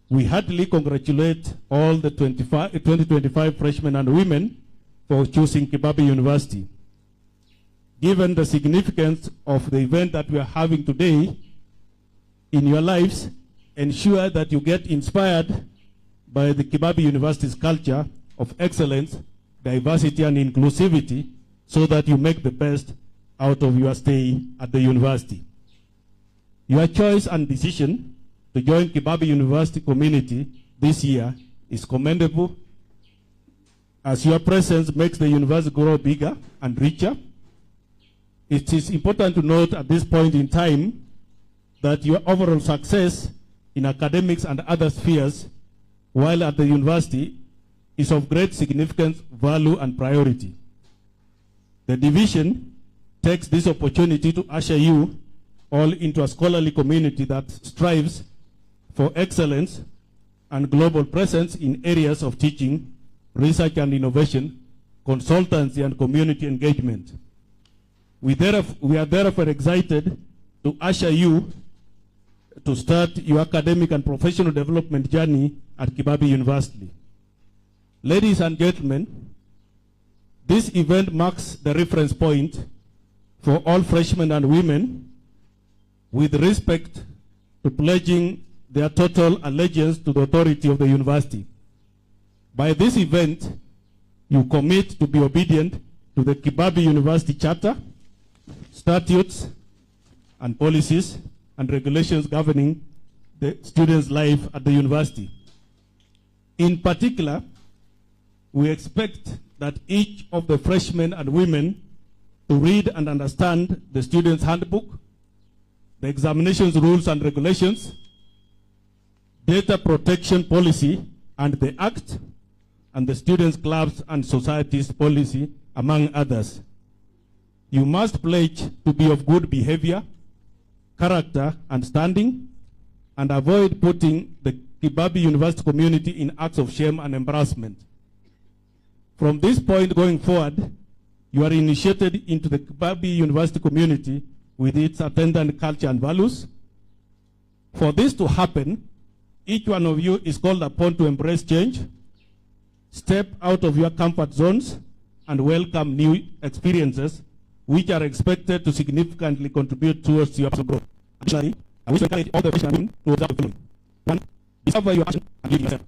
we heartily congratulate all the 2025 freshmen and women for choosing Kibabii University. Given the significance of the event that we are having today in your lives, ensure that you get inspired by the Kibabii University's culture of excellence, diversity, and inclusivity so that you make the best out of your stay at the university. Your choice and decision to join Kibabii University community this year is commendable, as your presence makes the university grow bigger and richer. It is important to note at this point in time that your overall success in academics and other spheres while at the university is of great significance, value, and priority. The division takes this opportunity to usher you all into a scholarly community that strives for excellence and global presence in areas of teaching, research and innovation, consultancy and community engagement. We are therefore excited to usher you to start your academic and professional development journey at Kibabii University. Ladies and gentlemen, this event marks the reference point for all freshmen and women with respect to pledging their total allegiance to the authority of the university. By this event, you commit to be obedient to the Kibabii University Charter, statutes, and policies and regulations governing the students' life at the university. In particular, we expect that each of the freshmen and women to read and understand the students' handbook, the examinations rules and regulations, data protection policy and the Act, and the students' clubs and societies policy, among others. You must pledge to be of good behavior, character, and standing, and avoid putting the Kibabii University community in acts of shame and embarrassment. From this point going forward, you are initiated into the Kibabii University community with its attendant culture and values. For this to happen, each one of you is called upon to embrace change, step out of your comfort zones, and welcome new experiences which are expected to significantly contribute towards your personal growth. Additionally, I wish to encourage all the freshmen to observe the following. 1. Discover your passion and lead yourself.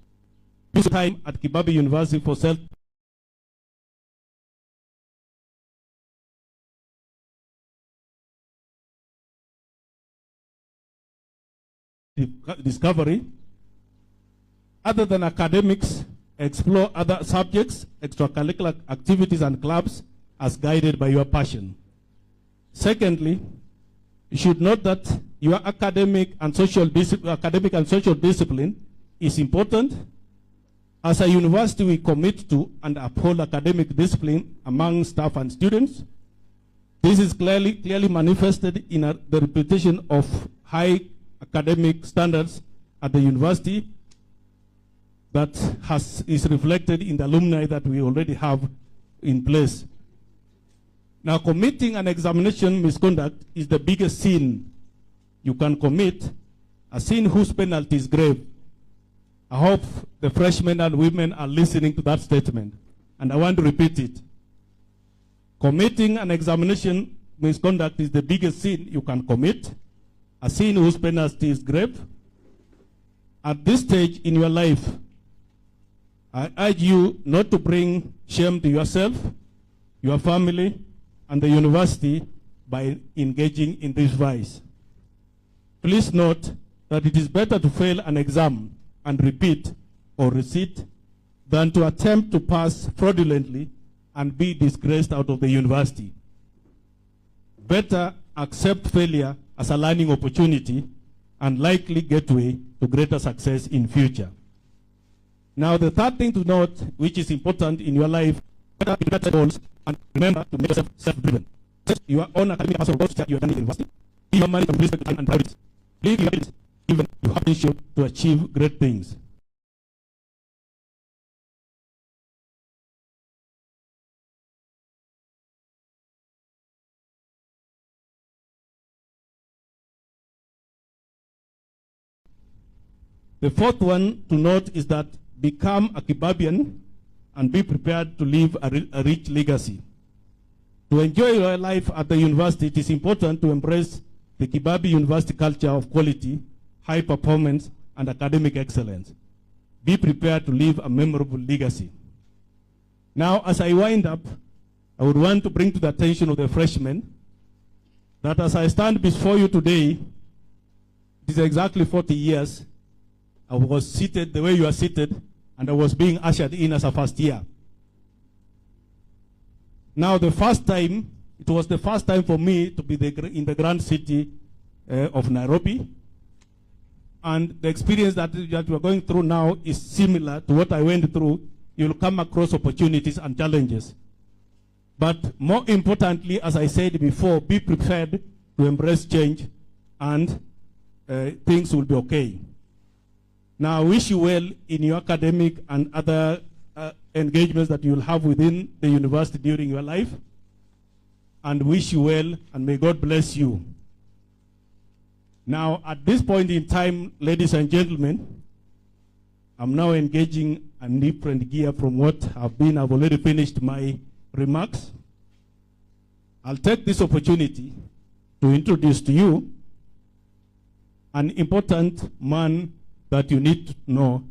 Use your time at Kibabii University for self discovery. Other than academics, explore other subjects, extracurricular activities and clubs as guided by your passion. Secondly, you should note that your academic and social discipline is important. As a university, we commit to and uphold academic discipline among staff and students. This is clearly manifested in the reputation of high academic standards at the university that is reflected in the alumni that we already have in place. Now, committing an examination misconduct is the biggest sin you can commit, a sin whose penalty is grave. I hope the freshmen and women are listening to that statement, and I want to repeat it. Committing an examination misconduct is the biggest sin you can commit, a sin whose penalty is grave. At this stage in your life, I urge you not to bring shame to yourself, your family, and the university by engaging in this vice. Please note that it is better to fail an exam and repeat or resit than to attempt to pass fraudulently and be disgraced out of the university. Better accept failure as a learning opportunity and likely gateway to greater success in future. Now, the third thing to note, which is important in your life, better goals, and remember to make yourself self-driven. Set your own academic personal goals that you are done in university. Give your money and respect time and priorities. Believe your abilities, even you have potential to achieve great things. The fourth one to note is that become a Kibabian and be prepared to leave a rich legacy. To enjoy your life at the university, it is important to embrace the Kibabii University culture of quality, high performance, and academic excellence. Be prepared to leave a memorable legacy. Now, as I wind up, I would want to bring to the attention of the freshmen that as I stand before you today, it is exactly 40 years I was seated the way you are seated, and I was being ushered in as a first year. Now, it was the first time for me to be in the grand city of Nairobi. And the experience that we are going through now is similar to what I went through. You'll come across opportunities and challenges. But more importantly, as I said before, be prepared to embrace change, and things will be okay. Now, I wish you well in your academic and other engagements that you'll have within the university during your life, and wish you well, and may God bless you. Now, at this point in time, ladies and gentlemen, I'm now engaging a different gear from what I've already finished my remarks. I'll take this opportunity to introduce to you an important man that you need to know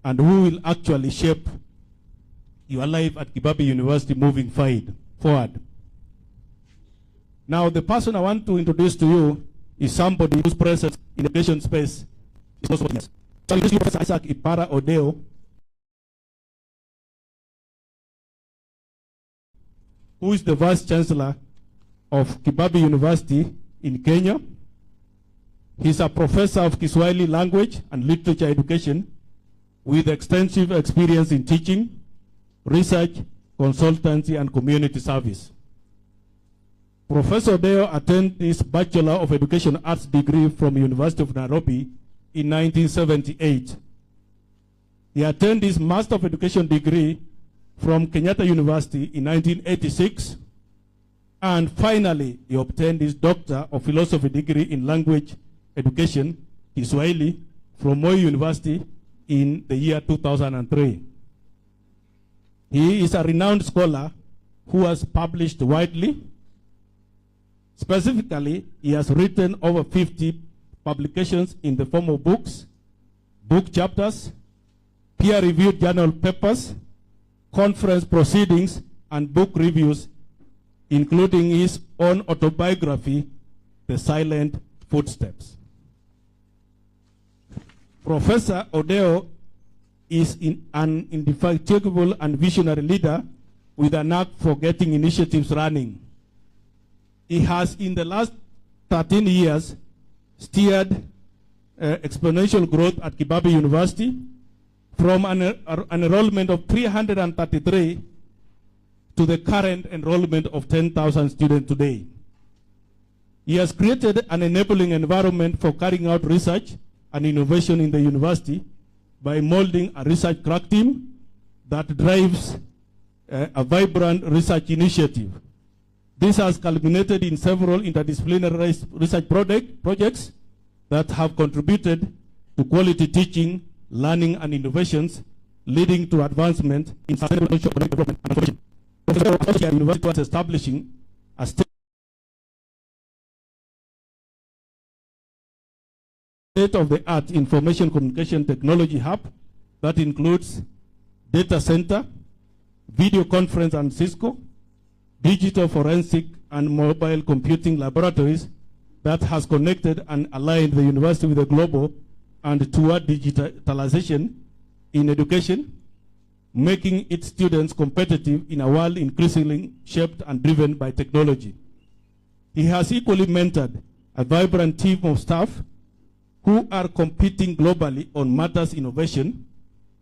and who will actually shape your life at Kibabii University moving forward. Now, the person I want to introduce to you is somebody whose presence in the education space is also yes. So I introduce Professor Isaac Ipara Odeo, who is the Vice Chancellor of Kibabii University in Kenya. He's a professor of Kiswahili language and literature education with extensive experience in teaching, research, consultancy, and community service. Professor Odeo attended his Bachelor of Education Arts degree from University of Nairobi in 1978. He attended his Master of Education degree from Kenyatta University in 1986. And finally, he obtained his Doctor of Philosophy degree in Language Education, Kiswahili, from Moi University in the year 2003. He is a renowned scholar who has published widely. Specifically, he has written over 50 publications in the form of books, book chapters, peer-reviewed journal papers, conference proceedings, and book reviews, including his own autobiography, The Silent Footsteps. Professor Odeo is an indefatigable and visionary leader with a knack for getting initiatives running. He has, in the last 13 years, steered exponential growth at Kibabii University from an enrollment of 333 to the current enrollment of 10,000 students today. He has created an enabling environment for carrying out research and innovation in the university by molding a research crack team that drives a vibrant research initiative. This has culminated in several interdisciplinary research projects that have contributed to quality teaching, learning, and innovations, leading to advancement in sustainable economic development and innovation. Professor University was establishing a state-of-the-art information communication technology hub that includes data center, video conference and Cisco, digital forensic and mobile computing laboratories that has connected and aligned the university with the global and toward digitalization in education, making its students competitive in a world increasingly shaped and driven by technology. He has equally mentored a vibrant team of staff who are competing globally on matters innovation,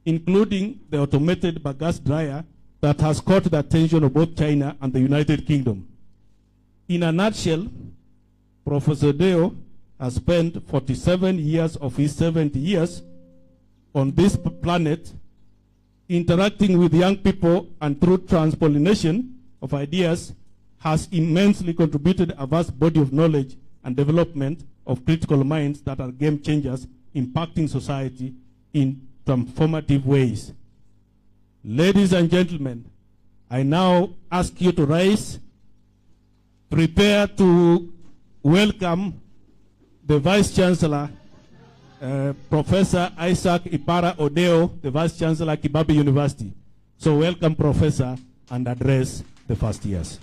including the automated bagasse dryer that has caught the attention of both China and the United Kingdom. In a nutshell, Professor Odeo has spent 47 years of his 70 years on this planet interacting with young people, and through trans-pollination of ideas has immensely contributed a vast body of knowledge and development of critical minds that are game changers, impacting society in transformative ways. Ladies and gentlemen, I now ask you to rise, prepare to welcome the Vice Chancellor, Professor Isaac Ipara Odeo, the Vice Chancellor, Kibabii University. So welcome, Professor, and address the first years.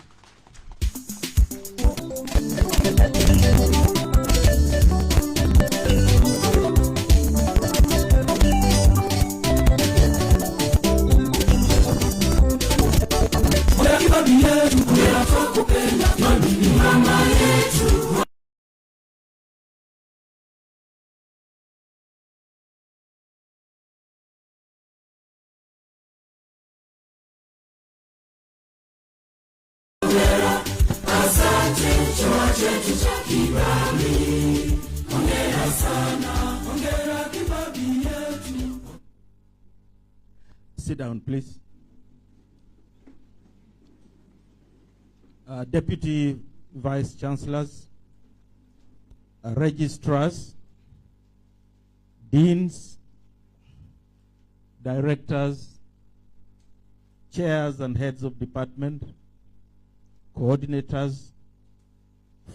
Asante chuma chetu cha Sit down, please. Deputy Vice Chancellors, registrars, deans, directors, chairs and heads of department, coordinators,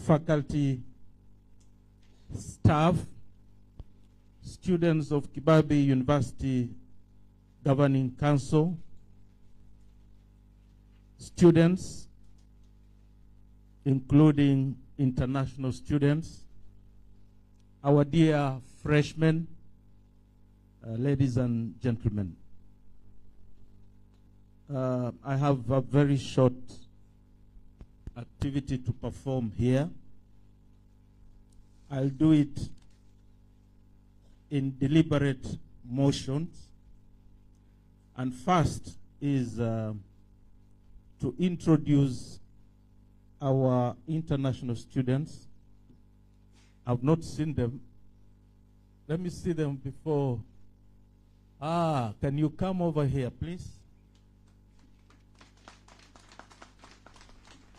faculty, staff, students of Kibabii University Governing Council, students, including international students, our dear freshmen, ladies and gentlemen. I have a very short activity to perform here. I'll do it in deliberate motions. And first is to introduce our international students. I've not seen them. Let me see them before. Can you come over here, please?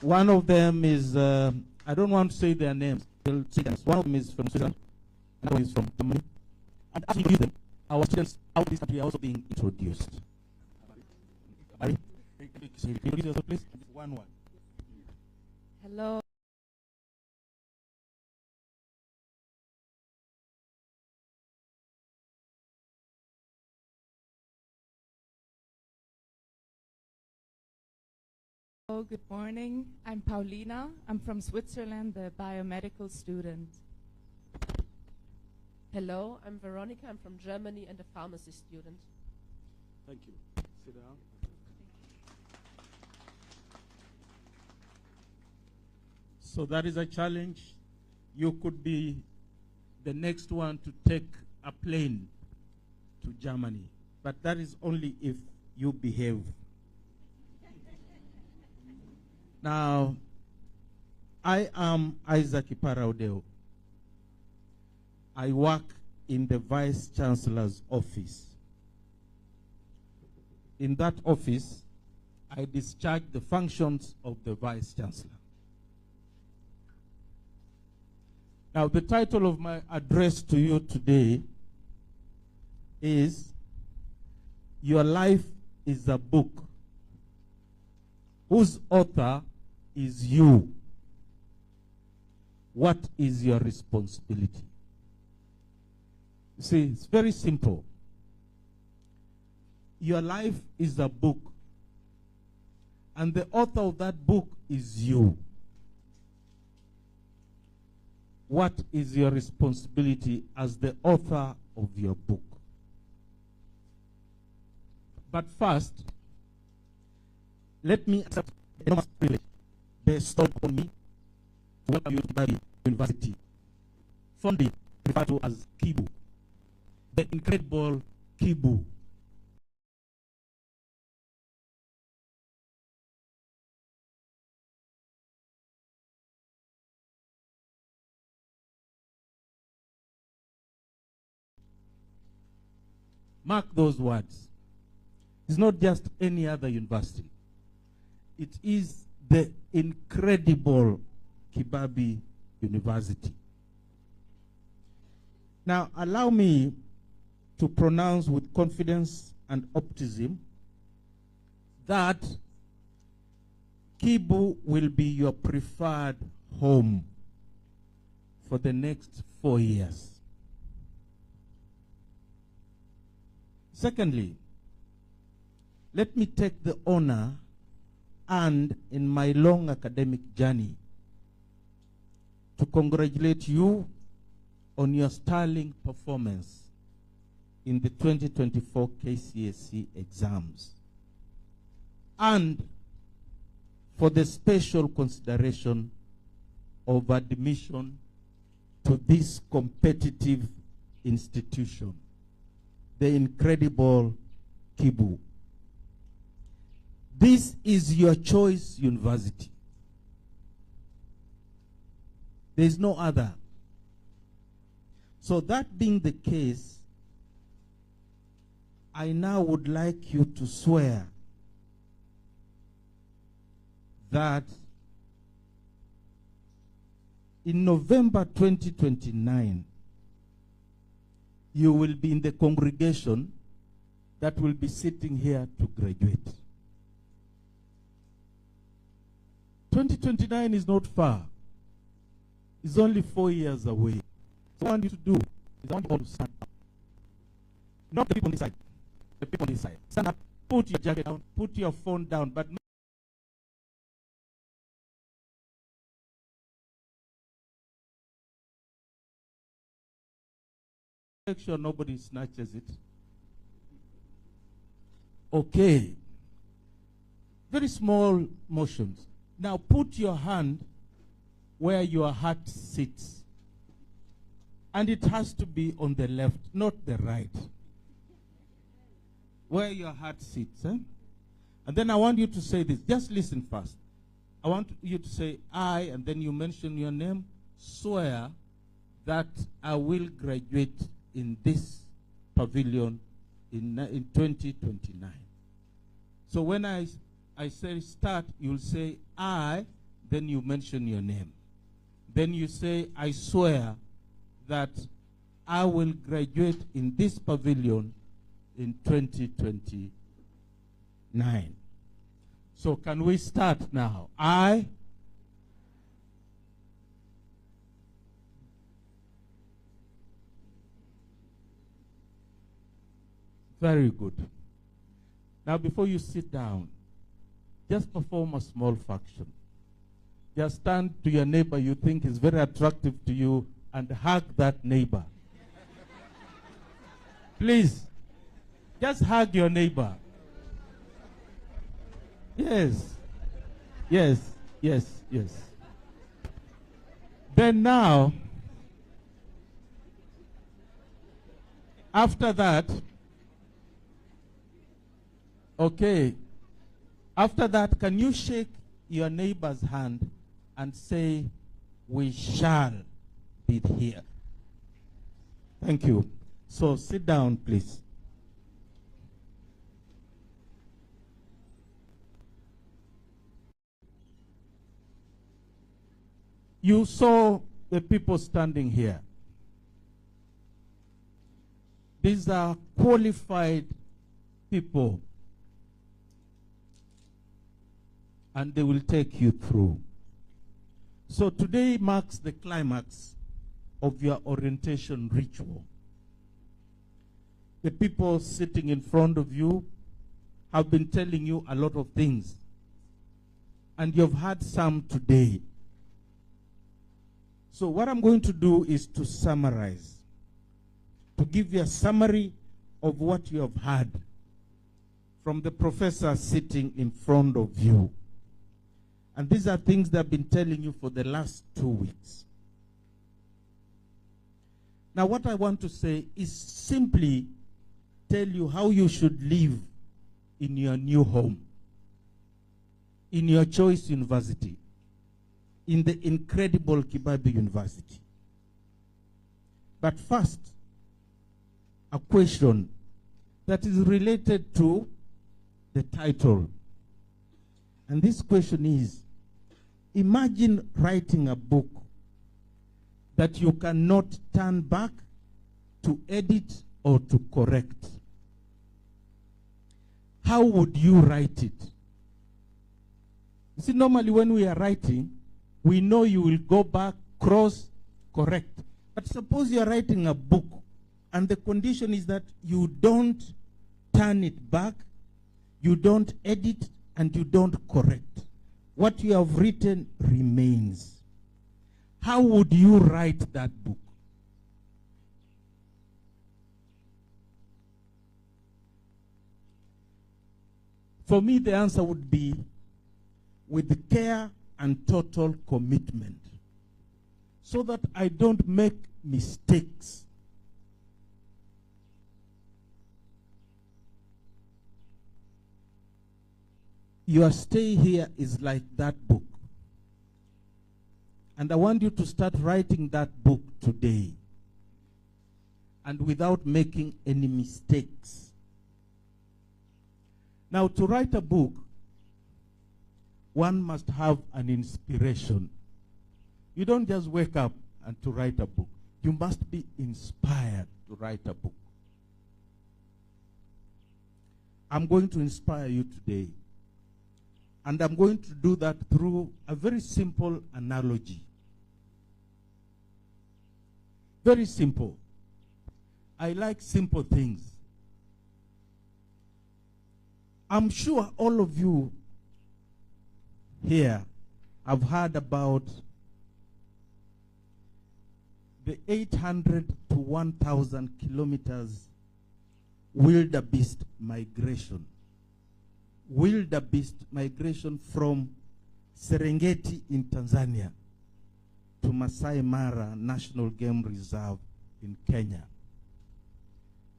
One of them is, I don't want to say their names. One of them is from Switzerland, another one is from Germany. And as we introduce them, our students out of this country are also being introduced. Can you introduce yourself, please? One. Hello. Hello, good morning. I'm Paulina. I'm from Switzerland, the biomedical student. Hello, I'm Veronica. I'm from Germany and a pharmacy student. Thank you. Sit down. So that is a challenge. You could be the next one to take a plane to Germany, but that is only if you behave. Now, I am Isaac Iparaudeo. I work in the Vice Chancellor's office. In that office, I discharge the functions of the Vice Chancellor. Now, the title of my address to you today is Your Life is a Book, whose author is you. What is your responsibility? You see, it's very simple. Your life is a book, and the author of that book is you. What is your responsibility as the author of your book? But first, let me accept the enormous privilege bestowed upon me to welcome you to Kibabii University, fondly referred to as Kibu, the incredible Kibu. Mark those words. It's not just any other university. It is the incredible Kibabii University. Now, allow me to pronounce with confidence and optimism that Kibu will be your preferred home for the next 4 years. Secondly, let me take the honor and in my long academic journey to congratulate you on your sterling performance in the 2024 KCSE exams and for the special consideration of admission to this competitive institution, the incredible Kibu. This is your choice university. There is no other. So that being the case, I now would like you to swear that in November 2029, you will be in the congregation that will be sitting here to graduate. 2029 is not far. It's only 4 years away. So what I want you to do is I want you all to stand up. Not the people on this side. The people on this side. Stand up, put your jacket down, put your phone down, but make sure nobody snatches it. Okay. Very small motions. Now put your hand where your heart sits. And it has to be on the left, not the right. Where your heart sits. And then I want you to say this. Just listen first. I want you to say, I, and then you mention your name, swear that I will graduate in this pavilion in 2029. So when I say start, you'll say I, then you mention your name. Then you say, I swear that I will graduate in this pavilion in 2029. So can we start now? I. Very good. Now before you sit down, just perform a small function. Just stand to your neighbor you think is very attractive to you and hug that neighbor. Please, just hug your neighbor. Yes, yes, yes, yes. Then now, after that, okay, after that, can you shake your neighbor's hand and say, we shall be here? Thank you. So sit down, please. You saw the people standing here. These are qualified people, and they will take you through. So today marks the climax of your orientation ritual. The people sitting in front of you have been telling you a lot of things, and you've heard some today. So what I'm going to do is to summarize, to give you a summary of what you have heard from the professor sitting in front of you. And these are things that I've been telling you for the last 2 weeks. Now what I want to say is simply tell you how you should live in your new home, in your choice university, in the incredible Kibabii University. But first, a question that is related to the title. And this question is, imagine writing a book that you cannot turn back to edit or to correct. How would you write it? You see, normally when we are writing, we know you will go back, cross, correct. But suppose you are writing a book, and the condition is that you don't turn it back, you don't edit, and you don't correct. What you have written remains. How would you write that book? For me, the answer would be with care and total commitment, so that I don't make mistakes. Your stay here is like that book. And I want you to start writing that book today, and without making any mistakes. Now, to write a book, one must have an inspiration. You don't just wake up and to write a book. You must be inspired to write a book. I'm going to inspire you today. And I'm going to do that through a very simple analogy. Very simple. I like simple things. I'm sure all of you here have heard about the 800 to 1,000 kilometers wildebeest migration. Wildebeest migration from Serengeti in Tanzania to Masai Mara National Game Reserve in Kenya.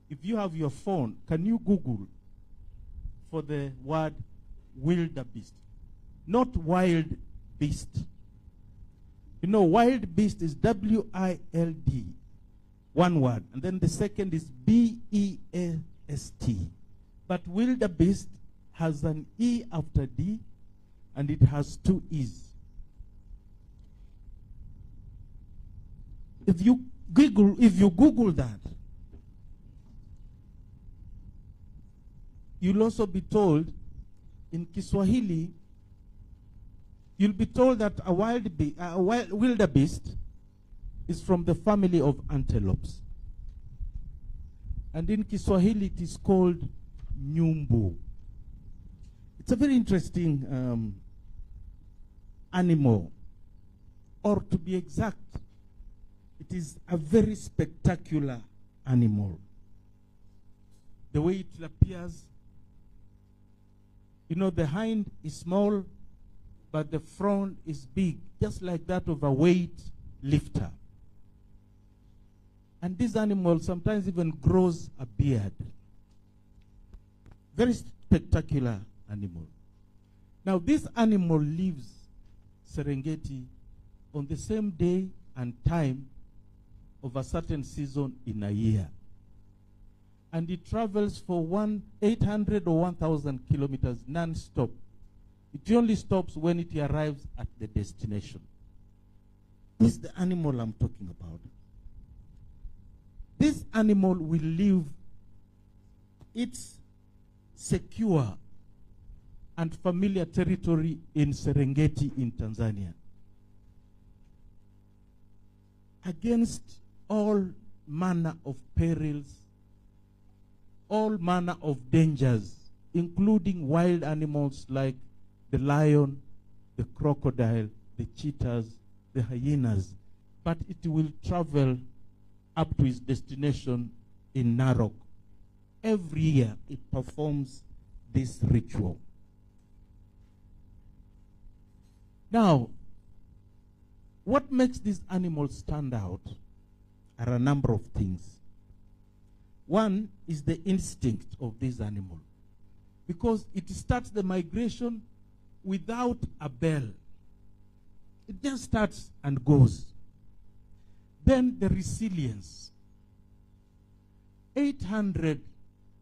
If you have your phone, can you Google for the word wildebeest? Not wild beast. You know, wild beast is W-I-L-D, one word. And then the second is B-E-A-S-T. But wildebeest has an E after D, and it has two E's. If you Google that, you'll also be told in Kiswahili, you'll be told that a wildebeest is from the family of antelopes. And in Kiswahili, it is called nyumbu. It's a very interesting animal. Or to be exact, it is a very spectacular animal. The way it appears, you know, the hind is small, but the front is big, just like that of a weight lifter. And this animal sometimes even grows a beard. Very spectacular animal. Now, this animal leaves Serengeti on the same day and time of a certain season in a year. And it travels for 800 or 1,000 kilometers non-stop. It only stops when it arrives at the destination. This is the animal I'm talking about. This animal will leave its secure and familiar territory in Serengeti in Tanzania against all manner of perils, all manner of dangers, including wild animals like the lion, the crocodile, the cheetahs, the hyenas. But it will travel up to its destination in Narok. Every year it performs this ritual. Now, what makes this animal stand out are a number of things. One is the instinct of this animal, because it starts the migration without a bell. It just starts and goes. Then the resilience. 800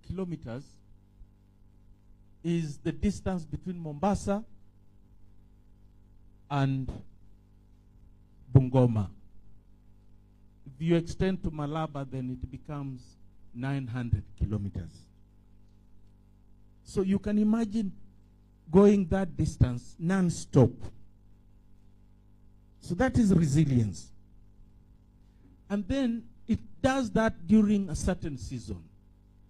kilometers is the distance between Mombasa and Bungoma. If you extend to Malaba, then it becomes 900 kilometers. So you can imagine going that distance non-stop. So that is resilience. And then it does that during a certain season.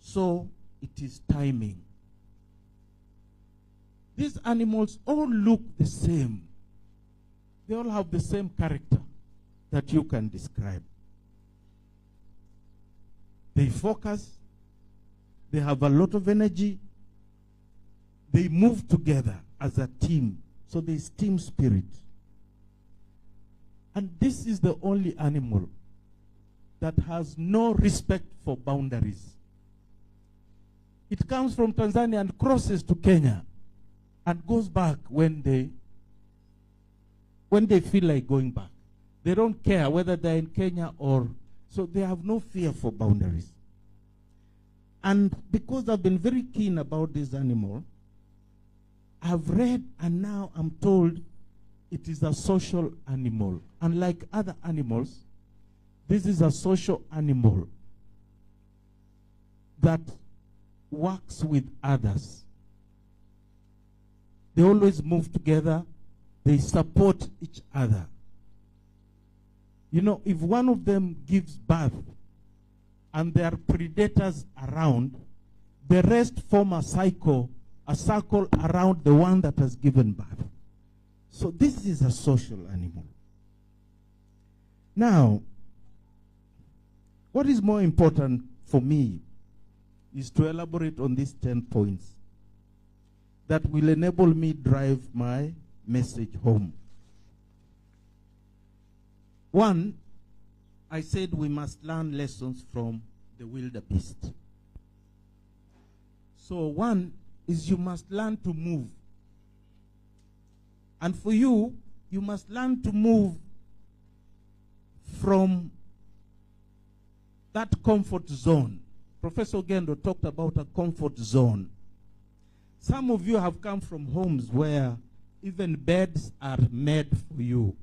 So it is timing. These animals all look the same. They all have the same character that you can describe. They focus. They have a lot of energy. They move together as a team. So there is team spirit. And this is the only animal that has no respect for boundaries. It comes from Tanzania and crosses to Kenya and goes back when they feel like going back. They don't care whether they're in Kenya or... So they have no fear for boundaries. And because I've been very keen about this animal, I've read and now I'm told it is a social animal. Unlike other animals, this is a social animal that works with others. They always move together. They support each other. You know, if one of them gives birth and there are predators around, the rest form a circle around the one that has given birth. So this is a social animal. Now, what is more important for me is to elaborate on these 10 points that will enable me drive my message home. One, I said we must learn lessons from the wildebeest. So one is you must learn to move. And for you, you must learn to move from that comfort zone. Professor Gendo talked about a comfort zone. Some of you have come from homes where even beds are made for you.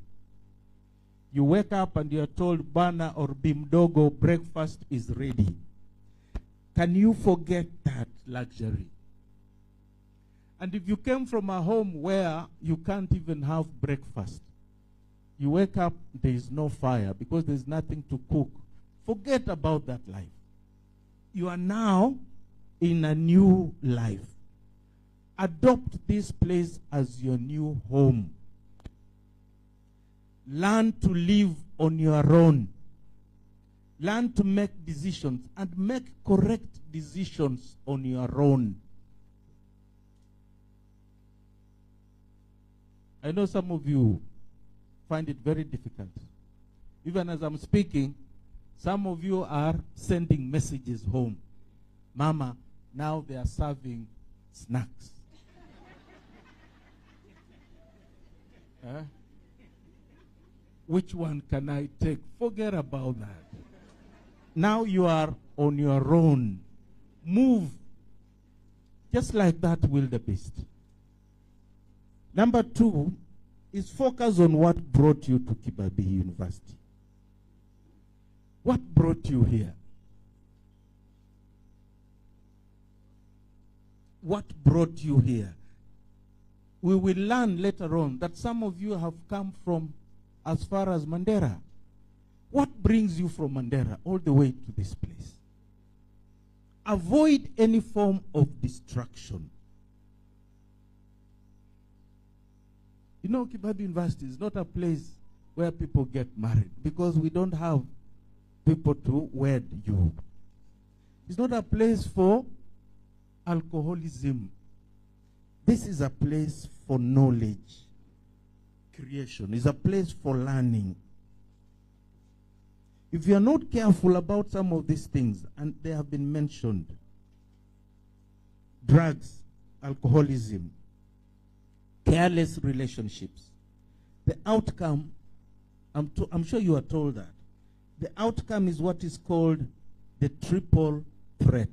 You wake up and you're told, Bana or Bimdogo, breakfast is ready. Can you forget that luxury? And if you came from a home where you can't even have breakfast, you wake up, there is no fire because there's nothing to cook. Forget about that life. You are now in a new life. Adopt this place as your new home. Learn to live on your own. Learn to make decisions and make correct decisions on your own. I know some of you find it very difficult. Even as I'm speaking, some of you are sending messages home. Mama, now they are serving snacks. Which one can I take? Forget about that. Now you are on your own. Move. Just like that wildebeest. Number two is focus on what brought you to Kibabii University. What brought you here? What brought you here? We will learn later on that some of you have come from as far as Mandera. What brings you from Mandera all the way to this place? Avoid any form of distraction. You know, Kibabii University is not a place where people get married because we don't have people to wed you. It's not a place for alcoholism. This is a place for knowledge creation. It's a place for learning. If you are not careful about some of these things, and they have been mentioned, drugs, alcoholism, careless relationships, the outcome, I'm sure you are told that, the outcome is what is called the triple threat.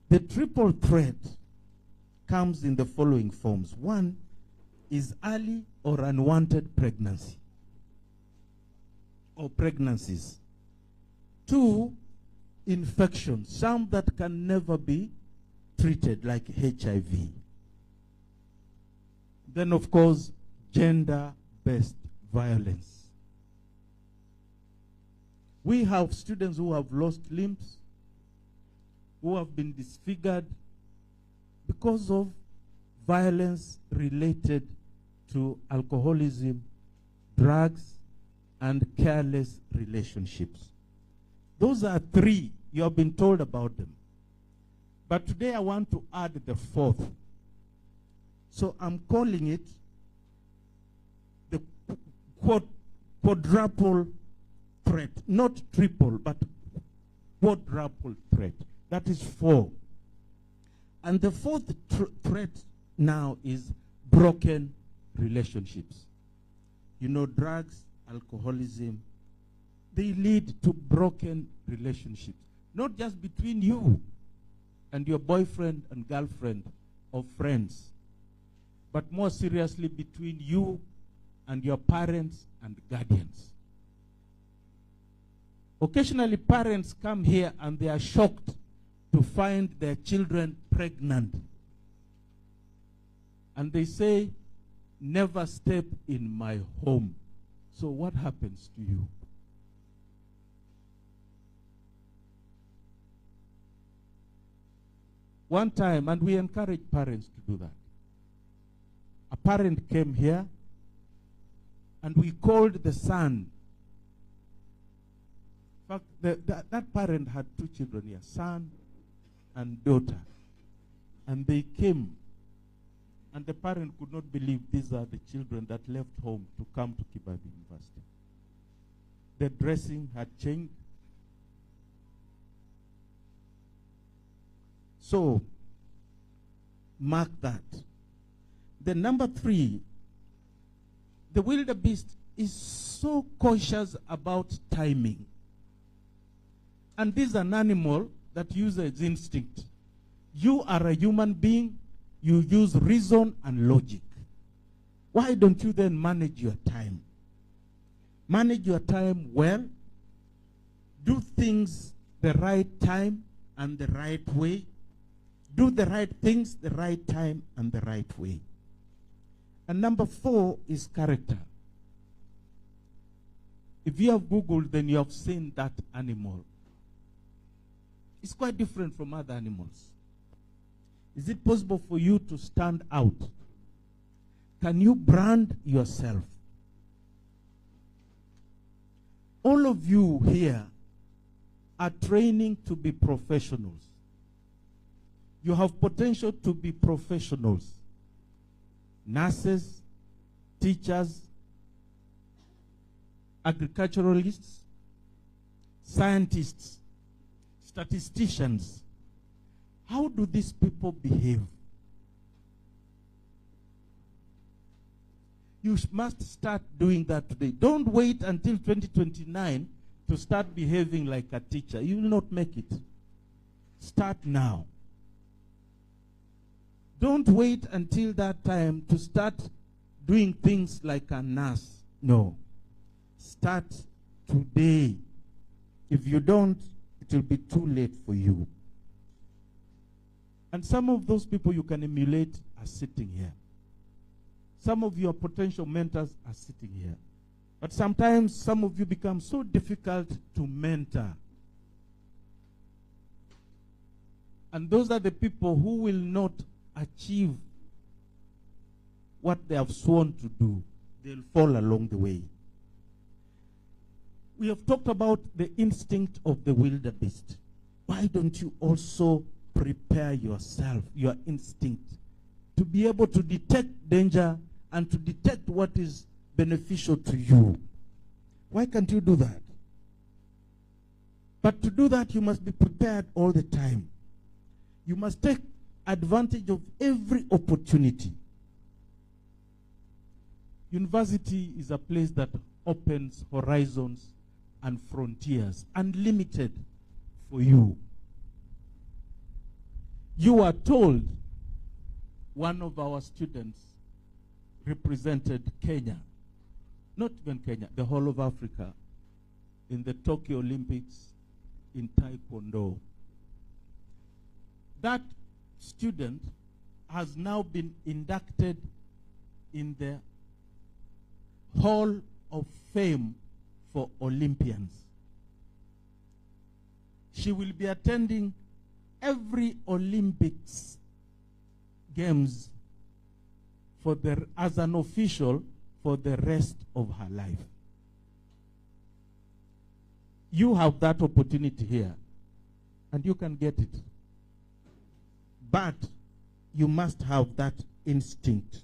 The triple threat comes in the following forms. One is early or unwanted pregnancy or pregnancies. Two, infections, some that can never be treated, like HIV. Then, of course, gender-based violence. We have students who have lost limbs, who have been disfigured because of violence related to alcoholism, drugs, and careless relationships. Those are three. You have been told about them. But today I want to add the fourth. So I'm calling it the quadruple threat. Not triple, but quadruple threat. That is 4. And the fourth threat now is broken relationships. You know, drugs, alcoholism, they lead to broken relationships. Not just between you and your boyfriend and girlfriend or friends, but more seriously between you and your parents and guardians. Occasionally, parents come here and they are shocked to find their children pregnant. And they say, never step in my home. So what happens to you? One time, and we encourage parents to do that. A parent came here, and we called the son. In fact, that parent had two children here, son and daughter. And they came, and the parent could not believe these are the children that left home to come to Kibabii University. The dressing had changed. So, mark that. The number 3, the wildebeest is so cautious about timing. And this is an animal that uses instinct. You are a human being, you use reason and logic. Why don't you then manage your time? Manage your time well. Do things the right time and the right way. Do the right things the right time and the right way. And number 4 is character. If you have Googled, then you have seen that animal. It's quite different from other animals. Is it possible for you to stand out? Can you brand yourself? All of you here are training to be professionals. You have potential to be professionals. Nurses, teachers, agriculturalists, scientists, statisticians. How do these people behave? You must start doing that today. Don't wait until 2029 to start behaving like a teacher. You will not make it. Start now. Don't wait until that time to start doing things like a nurse. No. Start today. If you don't, it will be too late for you. And some of those people you can emulate are sitting here. Some of your potential mentors are sitting here. But sometimes some of you become so difficult to mentor. And those are the people who will not achieve what they have sworn to do. They'll fall along the way. We have talked about the instinct of the wildebeest. Why don't you also prepare yourself, your instinct, to be able to detect danger and to detect what is beneficial to you? Why can't you do that? But to do that, you must be prepared all the time. You must take advantage of every opportunity. University is a place that opens horizons and frontiers, unlimited for you. You are told one of our students represented Kenya, not even Kenya, the whole of Africa, in the Tokyo Olympics in Taekwondo. That student has now been inducted in the Hall of Fame for Olympians. She will be attending every Olympics games as an official for the rest of her life. You have that opportunity here, and you can get it. But you must have that instinct.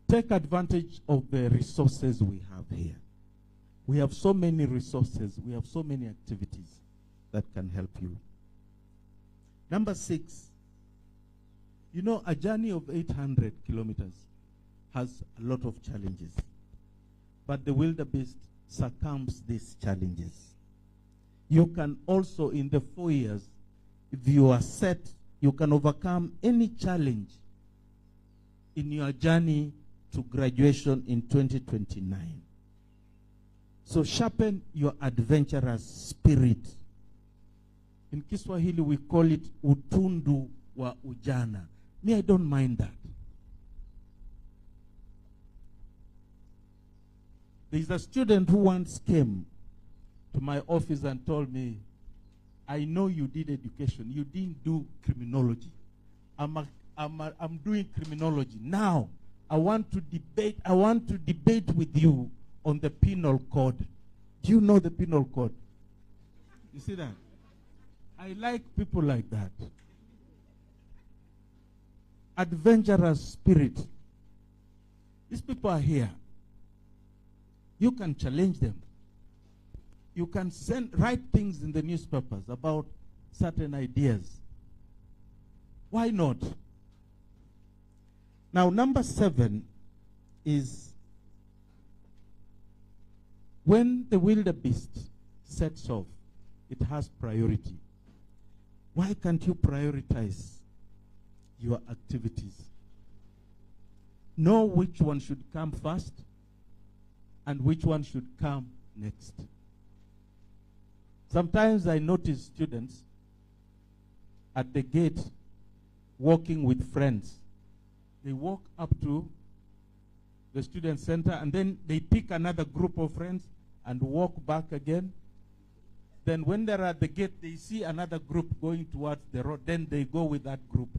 Take advantage of the resources we have here. We have so many resources. We have so many activities that can help you. Number 6, you know, a journey of 800 kilometers has a lot of challenges. But the wildebeest succumbs these challenges. you can also, in the 4 years, if you are set, you can overcome any challenge in your journey to graduation in 2029. So sharpen your adventurous spirit. In Kiswahili, we call it utundu wa ujana. Me, I don't mind that. There's a student who once came to my office and told me, I know you did education. You didn't do criminology. I'm doing criminology. Now, I want to debate with you on the penal code. Do you know the penal code? You see that? I like people like that. Adventurous spirit. These people are here. You can challenge them. You can write things in the newspapers about certain ideas. Why not? Now, number 7 is when the wildebeest sets off, it has priority. Why can't you prioritize your activities? Know which one should come first and which one should come next. Sometimes I notice students at the gate walking with friends. They walk up to the student center and then they pick another group of friends and walk back again. Then when they're at the gate, they see another group going towards the road. Then they go with that group.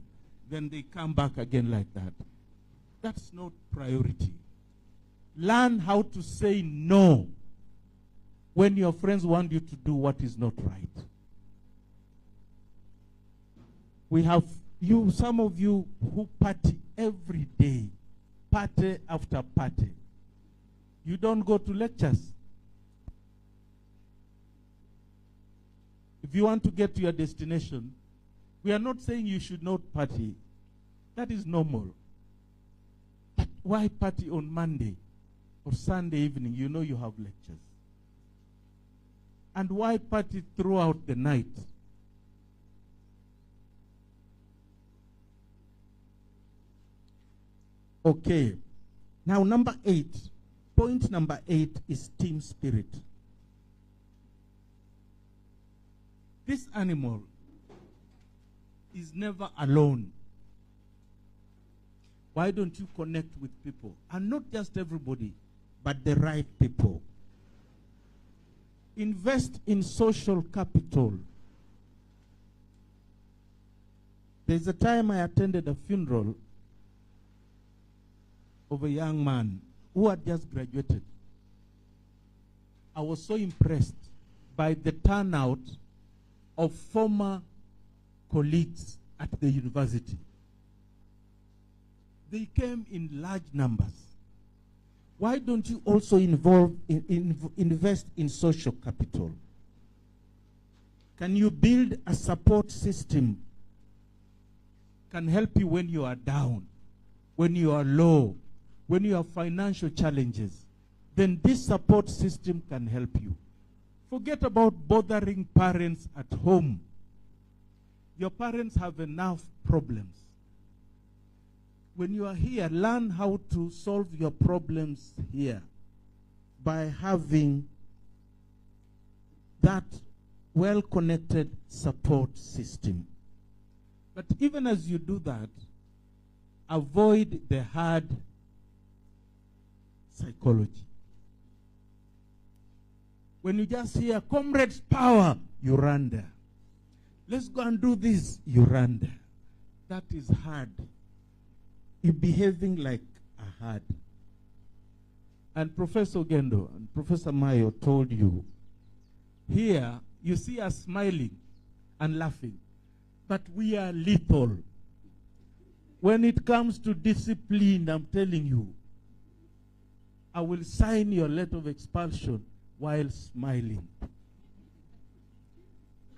Then they come back again like that. That's not priority. Learn how to say no when your friends want you to do what is not right. We have some of you who party every day, party after party. You don't go to lectures. If you want to get to your destination, we are not saying you should not party. That is normal. But why party on Monday or Sunday evening? You know you have lectures. And why party throughout the night? Okay. Now, number 8. Point number 8 is team spirit. This animal is never alone. Why don't you connect with people? And not just everybody, but the right people. Invest in social capital. There's a time I attended a funeral of a young man who had just graduated. I was so impressed by the turnout of former colleagues at the university. They came in large numbers. Why don't you also invest in social capital? Can you build a support system? Can help you when you are down, when you are low, when you have financial challenges. Then this support system can help you. Forget about bothering parents at home. Your parents have enough problems. When you are here, learn how to solve your problems here by having that well-connected support system. But even as you do that, avoid the hard psychology. When you just hear comrades power, you run there. Let's go and do this, you run there. That is hard. You're behaving like a hard. And Professor Gendo and Professor Mayo told you, here you see us smiling and laughing, but we are lethal. When it comes to discipline, I'm telling you, I will sign your letter of expulsion while smiling.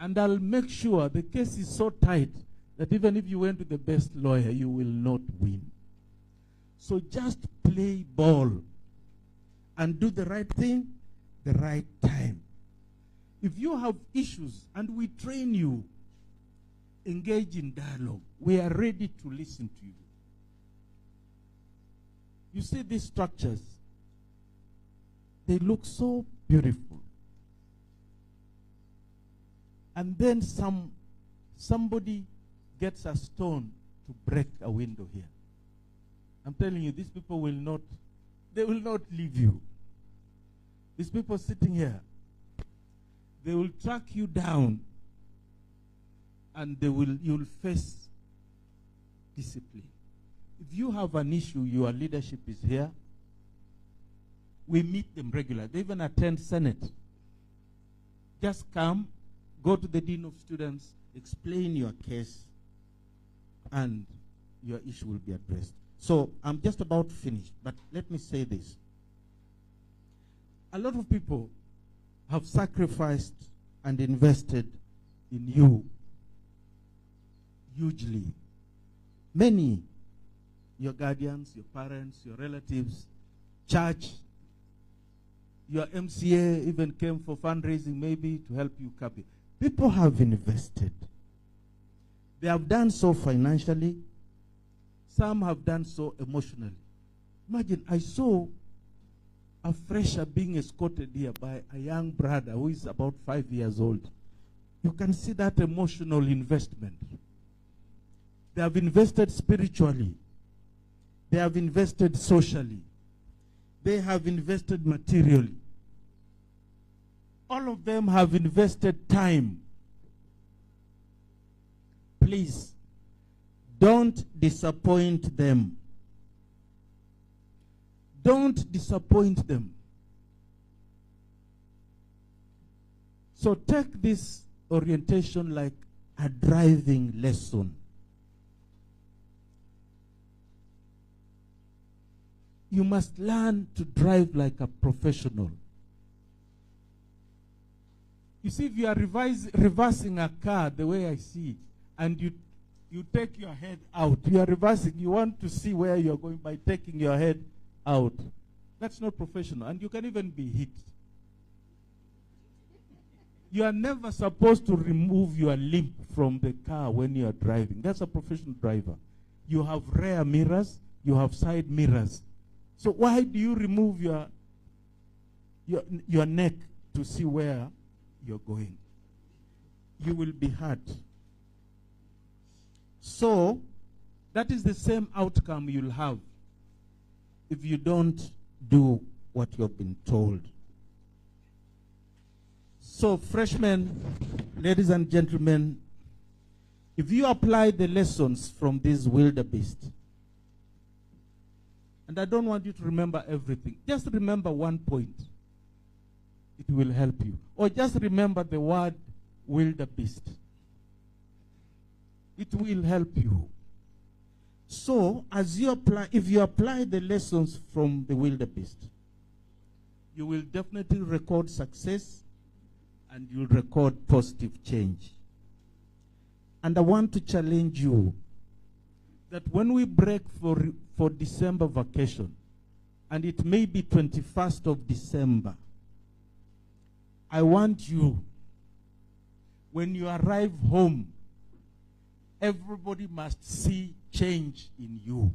And I'll make sure the case is so tight that even if you went to the best lawyer, you will not win. So just play ball and do the right thing the right time. If you have issues and we train you, engage in dialogue. We are ready to listen to you. You see these structures, they look so beautiful. And then somebody gets a stone to break a window here. I'm telling you, these people will not leave you. These people sitting here, they will track you down and you'll face discipline. If you have an issue, your leadership is here. We meet them regularly. They even attend Senate. Just come, go to the Dean of Students, explain your case, and your issue will be addressed. So I'm just about finished, but let me say this. A lot of people have sacrificed and invested in you hugely. Many, your guardians, your parents, your relatives, church, your MCA even came for fundraising maybe to help you copy. People have invested. They have done so financially. Some have done so emotionally. Imagine, I saw a fresher being escorted here by a young brother who is about 5 years old. You can see that emotional investment. They have invested spiritually. They have invested socially. They have invested materially. All of them have invested time. Please, don't disappoint them. Don't disappoint them. So take this orientation like a driving lesson. You must learn to drive like a professional. You see, if you are reversing a car the way I see it, and you take your head out, you are reversing, you want to see where you are going by taking your head out. That's not professional, and you can even be hit. You are never supposed to remove your limp from the car when you are driving. That's a professional driver. You have rear mirrors, you have side mirrors. So why do you remove your neck to see where you're going? You will be hurt. So that is the same outcome you'll have if you don't do what you've been told. So freshmen, ladies and gentlemen, if you apply the lessons from this wildebeest, and I don't want you to remember everything, just remember one point. It will help you. Or just remember the word wildebeest. It will help you. So, as you apply, if you apply the lessons from the wildebeest, you will definitely record success and you'll record positive change. And I want to challenge you that when we break for December vacation, and it may be 21st of December, I want you, when you arrive home, everybody must see change in you.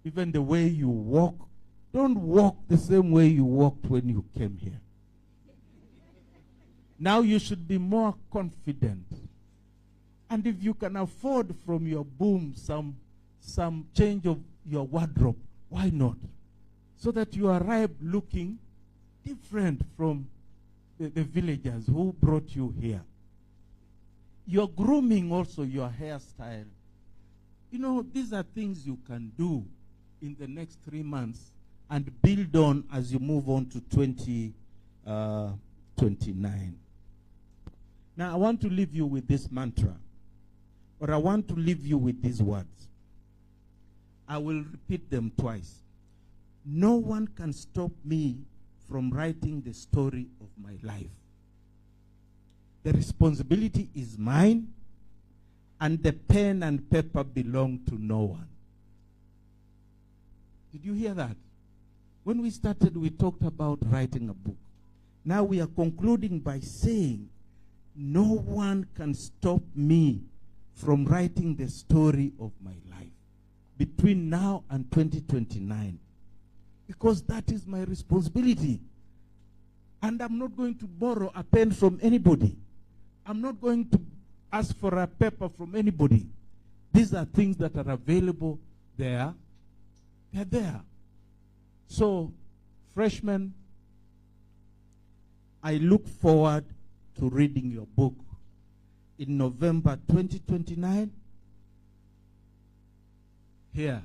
Even the way you walk, don't walk the same way you walked when you came here. Now you should be more confident. And if you can afford from your boom some change of your wardrobe, why not? So that you arrive looking different from the villagers who brought you here. Your grooming also, your hairstyle. You know, these are things you can do in the next 3 months and build on as you move on to 2029. Now, I want to leave you with this mantra, or I want to leave you with these words. I will repeat them twice. No one can stop me from writing the story of my life. The responsibility is mine, and the pen and paper belong to no one. Did you hear that? When we started, we talked about writing a book. Now we are concluding by saying, no one can stop me from writing the story of my life between now and 2029. Because that is my responsibility. And I'm not going to borrow a pen from anybody. I'm not going to ask for a paper from anybody. These are things that are available there. They're there. So, freshmen, I look forward to reading your book in November 2029 here.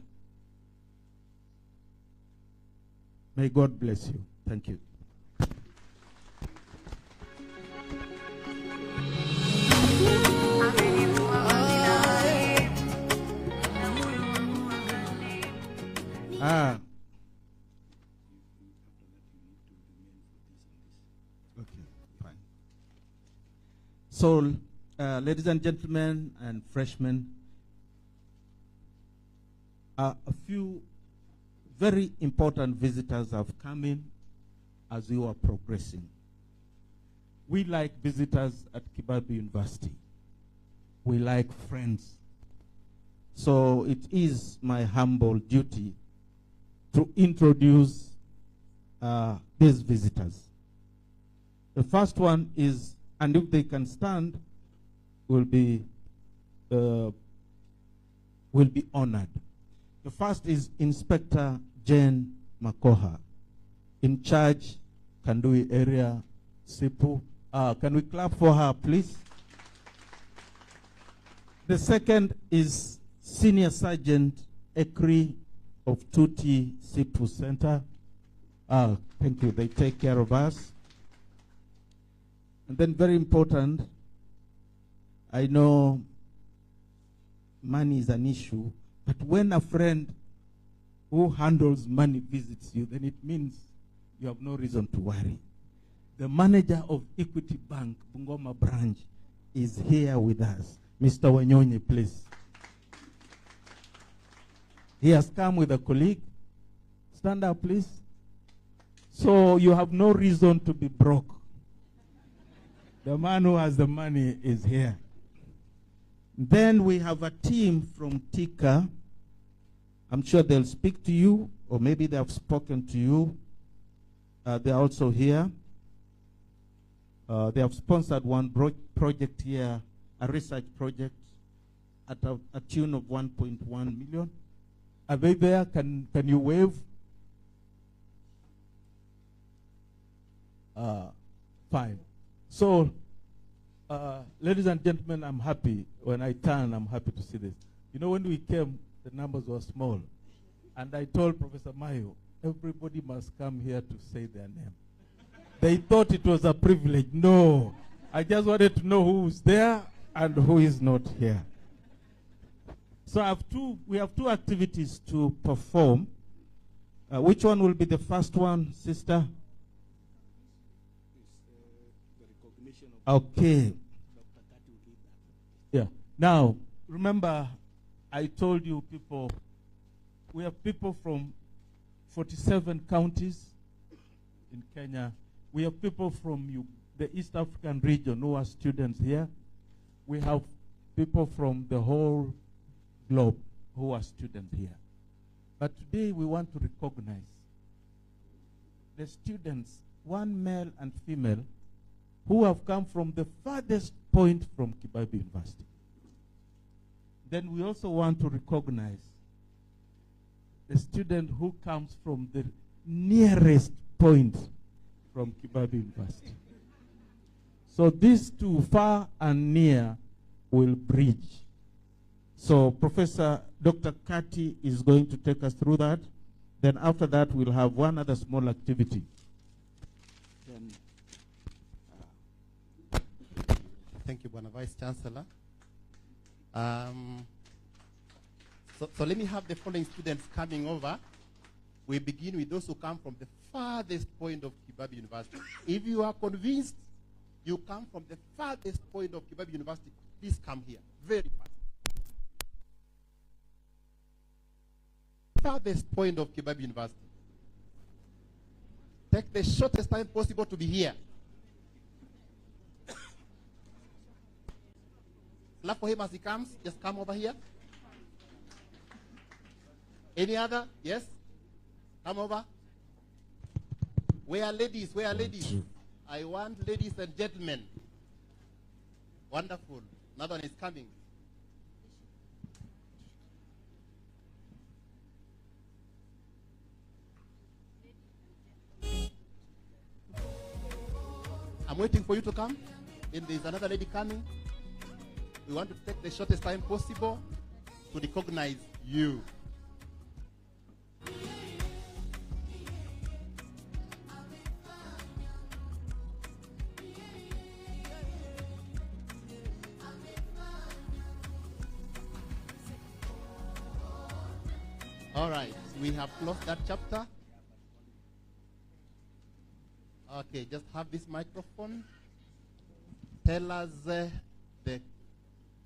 May God bless you. Thank you. Okay, fine. So, ladies and gentlemen and freshmen, a few very important visitors have come in as we are progressing. We like visitors at Kibabii University. We like friends. So it is my humble duty to introduce these visitors. The first one is, and if they can stand, will be honored. The first is Inspector Jane Makoha, in charge, Kandui area, Sipu. Can we clap for her, please? The second is Senior Sergeant Ekri of Tuti Sipu Center. Thank you, they take care of us. And then very important, I know money is an issue, but when a friend who handles money visits you, then it means you have no reason to worry. The manager of Equity Bank, Bungoma branch, is here with us. Mr. Wanyonyi, please. He has come with a colleague. Stand up, please. So you have no reason to be broke. The man who has the money is here. Then we have a team from Tika. I'm sure they'll speak to you, or maybe they have spoken to you. They're also here. They have sponsored one project here, a research project at a tune of 1.1 million. Are they there? Can you wave? Fine. So, ladies and gentlemen, I'm happy. When I turn, I'm happy to see this. You know, when we came, the numbers were small. And I told Professor Mayo, everybody must come here to say their name. They thought it was a privilege. No. I just wanted to know who's there and who is not here. So we have two activities to perform. Which one will be the first one, sister? Okay. Yeah. Now, remember, I told you people, we have people from 47 counties in Kenya. We have people from the East African region who are students here. We have people from the whole globe who are students here. But today we want to recognize the students, one male and female, who have come from the farthest point from Kibabii University. Then we also want to recognize the student who comes from the nearest point from Kibabii University. So these two, far and near, will bridge. So Professor Dr. Kati is going to take us through that. Then after that, we'll have one other small activity. Then, thank you, Bwana Vice Chancellor. So let me have the following students coming over. We begin with those who come from the farthest point of Kibabii University. If you are convinced you come from the farthest point of Kibabii University, please come here very fast. Farthest point of Kibabii University. Take the shortest time possible to be here. Clap for him as he comes. Just come over here. Any other? Yes? Come over. Where are ladies? Where are ladies? I want ladies and gentlemen. Wonderful. Another one is coming. I'm waiting for you to come. And there's another lady coming. We want to take the shortest time possible to recognize you. All right, we have closed that chapter. Okay, just have this microphone. Tell us the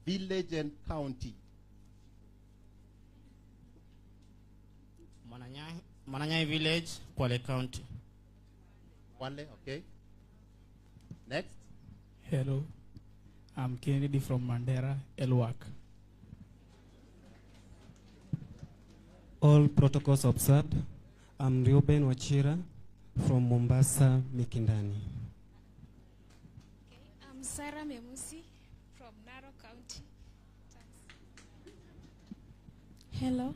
village and county. Mananyai village, Kwale County. Kwale, okay. Next. Hello, I'm Kennedy from Mandera, Elwak. All protocols observed. I'm Reuben Wachira from Mombasa, Mikindani. I'm Sarah Memusi from Narok County. Hello,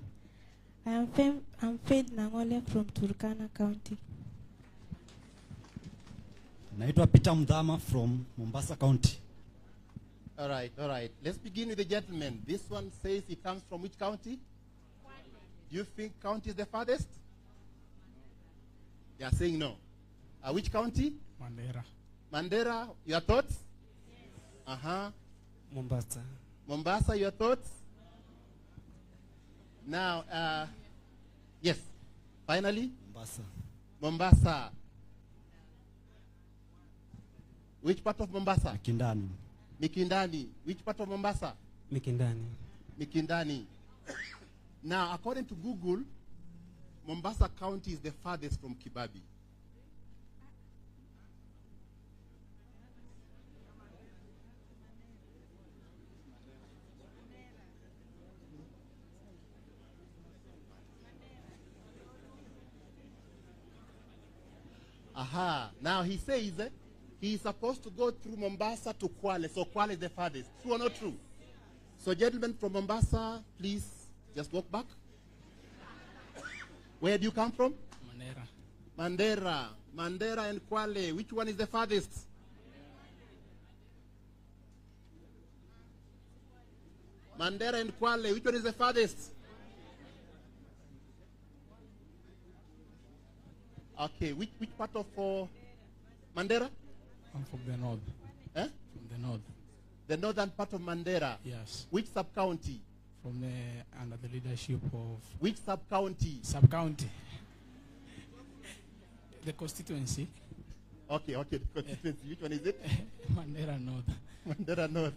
I'm Faith Nangole from Turkana County. Naitwa Peter Mdama from Mombasa County. All right, all right. Let's begin with the gentleman. This one says he comes from which county? Do you think county is the farthest? They are saying no. Which county? Mandera. Mandera, your thoughts? Yes. Uh-huh. Mombasa. Mombasa, your thoughts? Now, yes. Finally? Mombasa. Mombasa. Which part of Mombasa? Mikindani. Mikindani. Which part of Mombasa? Mikindani. Mikindani. Now, according to Google, Mombasa County is the farthest from Kibabii. Aha. Now, he says he is supposed to go through Mombasa to Kwale. So, Kwale is the farthest. True or not true? So, gentlemen from Mombasa, please just walk back. Where do you come from? Mandera. Mandera and Kwale. Which one is the farthest? Mandera and Kwale. Which one is the farthest? Okay. Which part of Mandera? I'm from the north. Eh? From the north. The northern part of Mandera? Yes. Which sub-county? From under the leadership of... Which sub-county? Sub-county. The constituency. Okay, the constituency. Which one is it? Mandera North. Mandera North.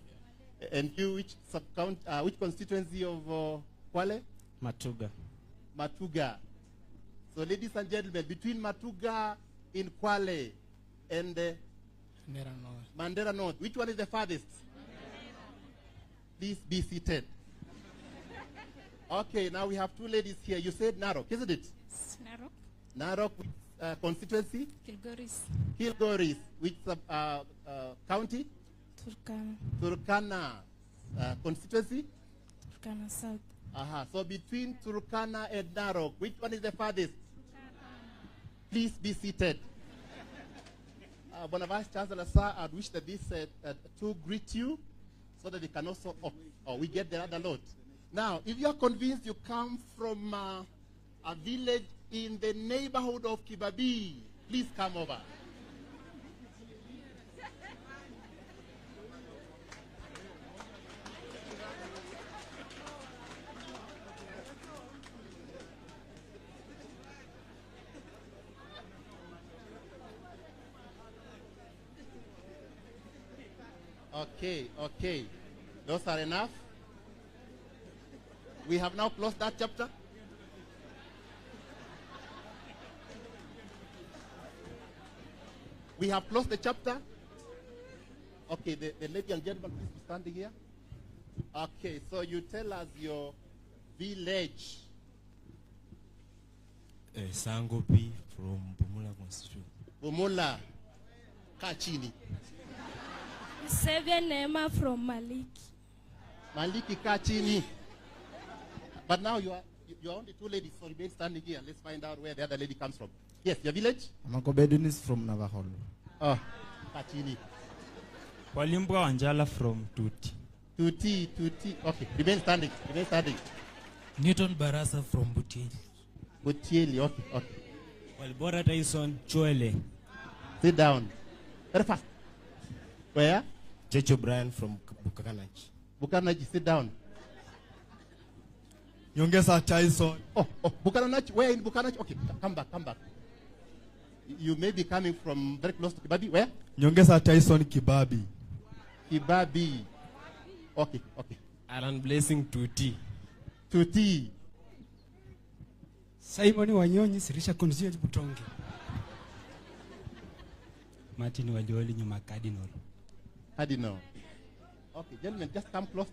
And you, which sub-county, which constituency of Kwale? Matuga. Matuga. So, ladies and gentlemen, between Matuga in Kwale and Mandera North. Mandera North, which one is the farthest? Please be seated. Okay, now we have two ladies here. You said Narok, isn't it? Narok. Narok, which constituency? Kilgoris. Kilgoris. Which county? Turkana. Turkana. Constituency? Turkana South. Aha. So between Turkana and Narok, which one is the farthest? Please be seated. Vice Chancellor, sir, I wish that this to greet you so that they can also, we get the other lot. Now, if you are convinced you come from a village in the neighborhood of Kibabii, please come over. Okay. Those are enough. We have now closed that chapter. We have closed the chapter. Okay, the lady and gentleman, please be standing here. Okay, so you tell us your village. Sangopi from Bumula constituency. Bumula, Kachini. Seven Nema from Maliki. Maliki Kachini. But now you are only two ladies, so remain standing here. Let's find out where the other lady comes from. Yes, your village? Makobedun is from Navaholo. Oh, Kachini. Walimbwa Anjala from Tuti. Tuti. Okay, remain standing. Newton Barasa from Butieli. Butieli, okay. Walbora Tyson Chuele. Sit down. Very fast. Where? Checho Brian from Bukanachi. Bukanachi, sit down. Nyongesa Tyson. Oh, Bukanachi. Where in Bukanachi? Okay, come back. You may be coming from very close to Kibabii. Where? Nyongesa Tyson Kibabii. Kibabii. Okay. Alan Blessing Tuti. Simon Wanyonyi Sirisha Constituency Butonge. Martin Wajoli Nyuma Cardinal. Okay, gentlemen, just come close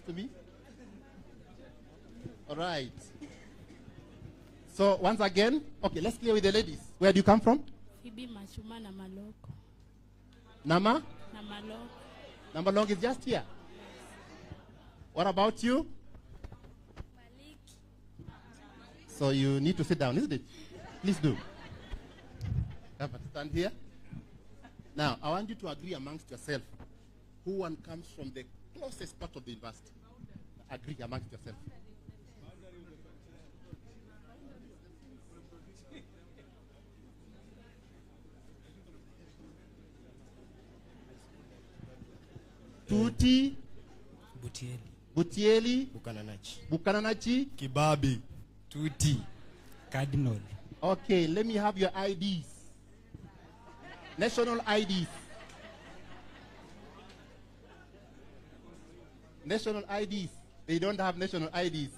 to me. All right. So once again, okay, let's clear with the ladies. Where do you come from? Phoebe Machuma na Maloko. Nama? Na Maloko. Namalong is just here. What about you? So you need to sit down, isn't it? Please do. Have a stand here. Now, I want you to agree amongst yourself who one comes from the closest part of the university. Agree amongst yourself. Tuti. Butieli. Bukananachi. Kibabii. Tuti. Cardinal. Okay, let me have your IDs. National IDs. National IDs. They don't have national IDs.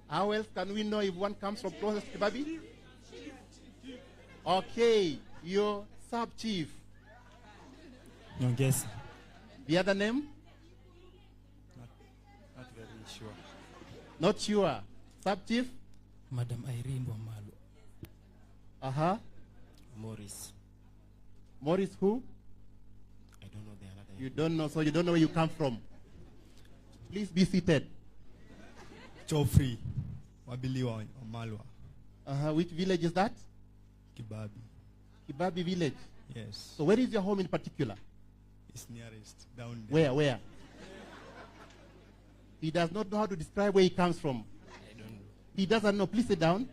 How else can we know if one comes from closest to Kibabii? Okay, your sub-chief. Nyongesa. The other name? Not very sure. Not sure. Sub-chief? Madam Irene Wamalu. Morris who? I don't know the other. You don't know, so you don't know where you come from. Please be seated. Chofri. Wabiliwa Omalwa. Which village is that? Kibabii. Kibabii village? Yes. So where is your home in particular? It's nearest. Down there. Where? He does not know how to describe where he comes from. I don't know. He doesn't know. Please sit down.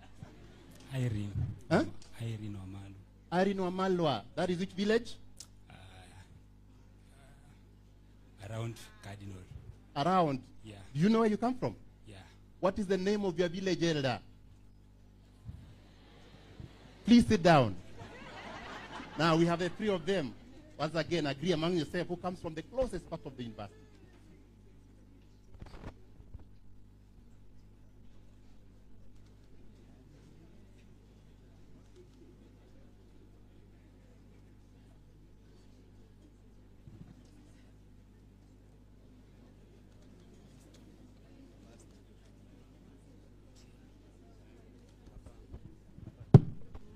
Irene. Huh? Irene Wamalu. Irene Wamalwa. That is which village? Around Cardinal. Around? Yeah. Do you know where you come from? Yeah. What is the name of your village elder? Please sit down. Now we have the three of them. Once again, agree among yourself who comes from the closest part of the university.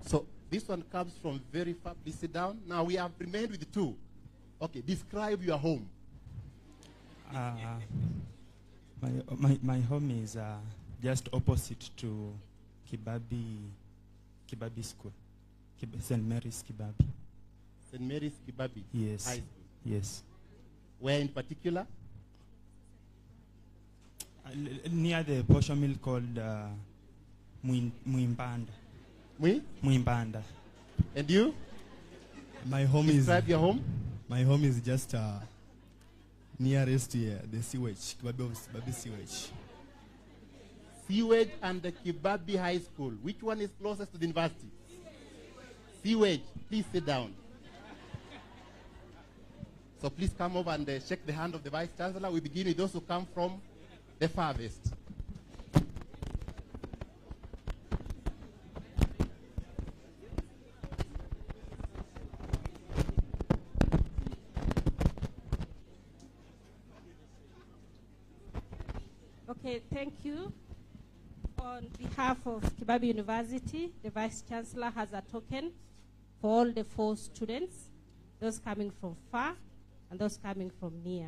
So this one comes from very far. Please sit down. Now we have remained with two. Okay, describe your home. My home is just opposite to Kibabii School. St. Mary's Kibabii. St. Mary's Kibabii? Yes. High school. Yes. Where in particular? Near the portion mill called Muimbanda. Muimbanda. And you? My home Describe your home. My home is just nearest here, the sewage, Kibabii sewage. Sewage and the Kibabii High School. Which one is closest to the university? Sewage. Please sit down. So please come over and shake the hand of the Vice Chancellor. We begin with those who come from the farthest. Okay, thank you. On behalf of Kibabii University, the Vice Chancellor has a token for all the 4 students, those coming from far and those coming from near.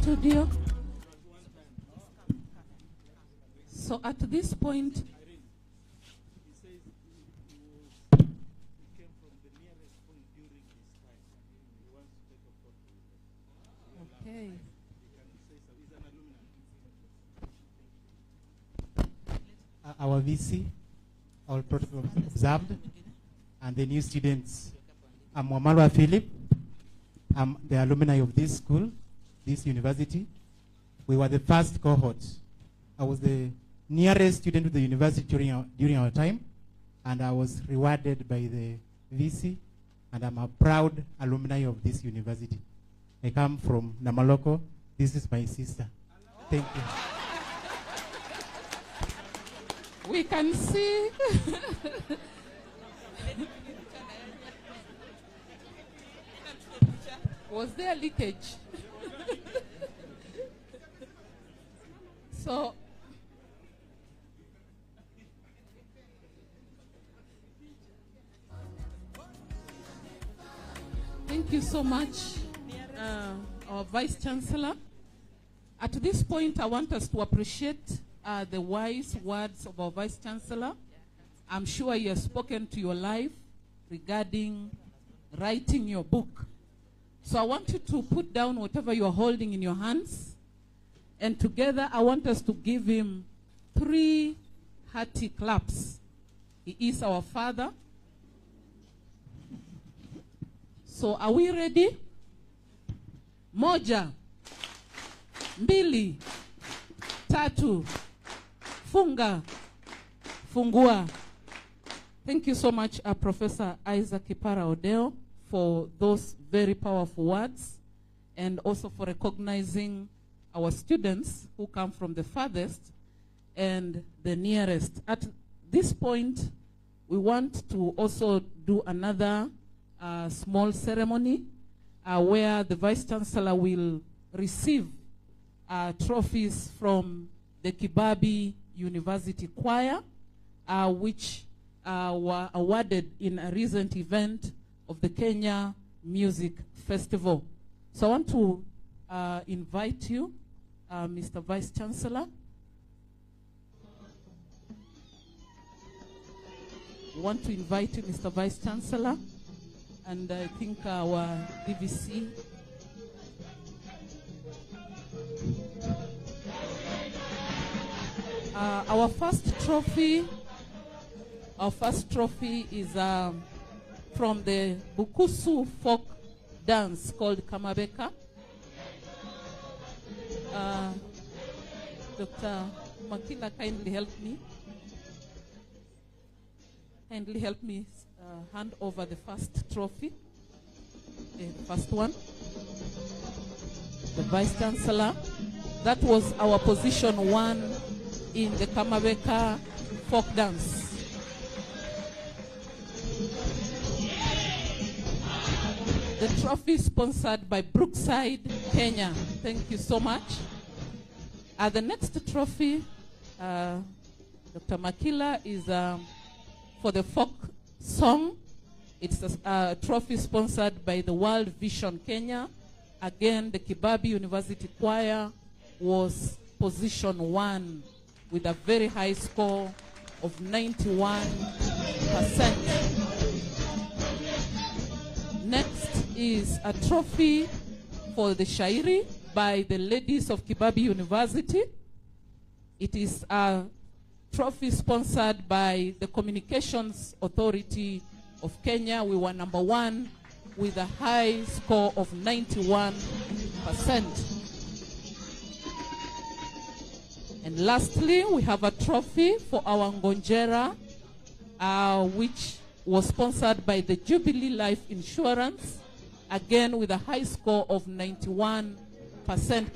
Studio. So at this point, okay. Our VC, our protocol observed, and the new students. I'm Wamalwa Philip. I'm the alumni of this school, this university. We were the first cohort. I was the nearest student to the university during our time, and I was rewarded by the VC, and I'm a proud alumni of this university. I come from Namaloko. This is my sister. Thank you. We can see. Was there leakage? So, thank you so much, our Vice Chancellor. At this point, I want us to appreciate the wise words of our Vice Chancellor. I'm sure he has spoken to your life regarding writing your book. So I want you to put down whatever you're holding in your hands. And together, I want us to give him 3 hearty claps. He is our father. So are we ready? Moja, mbili, tatu, funga, fungua. Thank you so much, Professor Isaac Kipara Odeo, for those very powerful words, and also for recognizing our students who come from the farthest and the nearest. At this point, we want to also do another small ceremony where the Vice Chancellor will receive trophies from the Kibabii University Choir, which were awarded in a recent event of the Kenya Music Festival. So I want to invite you, Mr. Vice Chancellor. We want to invite you, Mr. Vice Chancellor, and I think our DVC. Our first trophy is from the Bukusu folk dance called Kamabeka. Dr. Makila, kindly help me. Kindly help me hand over the first trophy, the first one. The Vice Chancellor. That was our position 1 in the Kamabeka folk dance. The trophy is sponsored by Brookside, Kenya. Thank you so much. The next trophy, Dr. Makila, is for the folk song. It's a trophy sponsored by the World Vision Kenya. Again, the Kibabii University Choir was position 1 with a very high score of 91%. Next is a trophy for the Shairi. by the ladies of Kibabii University. It is a trophy sponsored by the Communications Authority of Kenya. We were number 1 with a high score of 91%. And lastly, we have a trophy for our Ngonjera, which was sponsored by the Jubilee Life Insurance, again with a high score of 91%.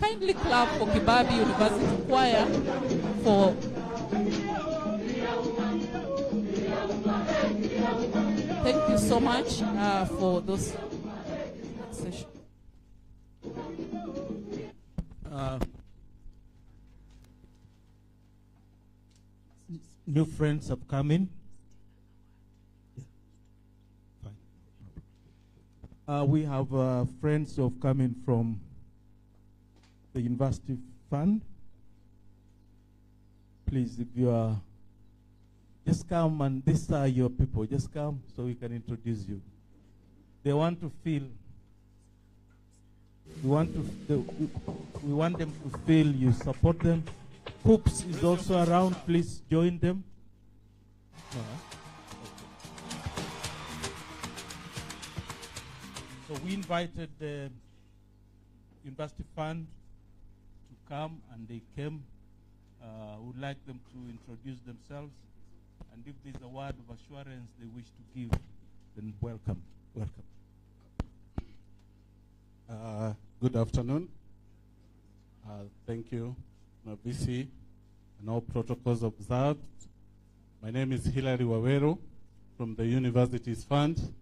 Kindly clap for Kibabii University Choir for thank you so much for those sessions. New friends have come in. We have friends who have come in from the University Fund. Please, if you are, just come, and these are your people. Just come so we can introduce you. They want to feel, we want them to feel you support them. Cooks is also around. Please join them. So we invited the University Fund to come, and they came. Would like them to introduce themselves, and if there's a word of assurance they wish to give, then welcome. Welcome. Good afternoon. Thank you, VC, and all protocols observed. My name is Hilary Waweru from the Universities Fund.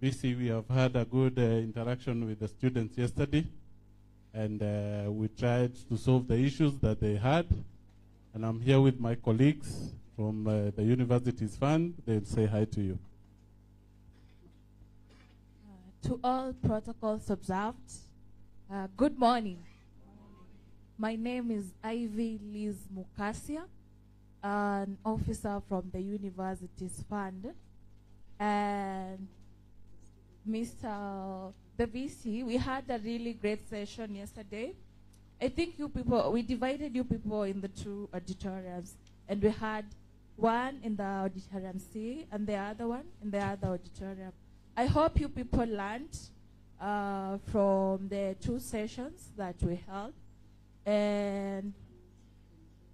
VC, we have had a good interaction with the students yesterday, and we tried to solve the issues that they had. And I'm here with my colleagues from the Universities Fund. They'll say hi to you. To all protocols observed, good morning. My name is Ivy Liz Mukasia, an officer from the Universities Fund. And Mr. the VC, we had a really great session yesterday. I think you people, we divided you people in the 2 auditoriums, and we had one in the auditorium C and the other one in the other auditorium. I hope you people learned from the 2 sessions that we held. And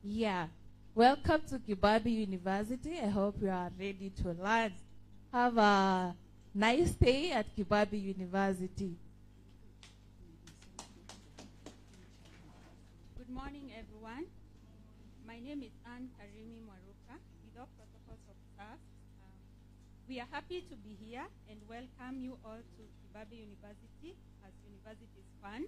yeah, welcome to Kibabii University. I hope you are ready to learn. Have a nice day at Kibabii University. Good morning, everyone. My name is Anne Karimi Mwaruka, with all protocols observed. We are happy to be here and welcome you all to Kibabii University as Universities Fund.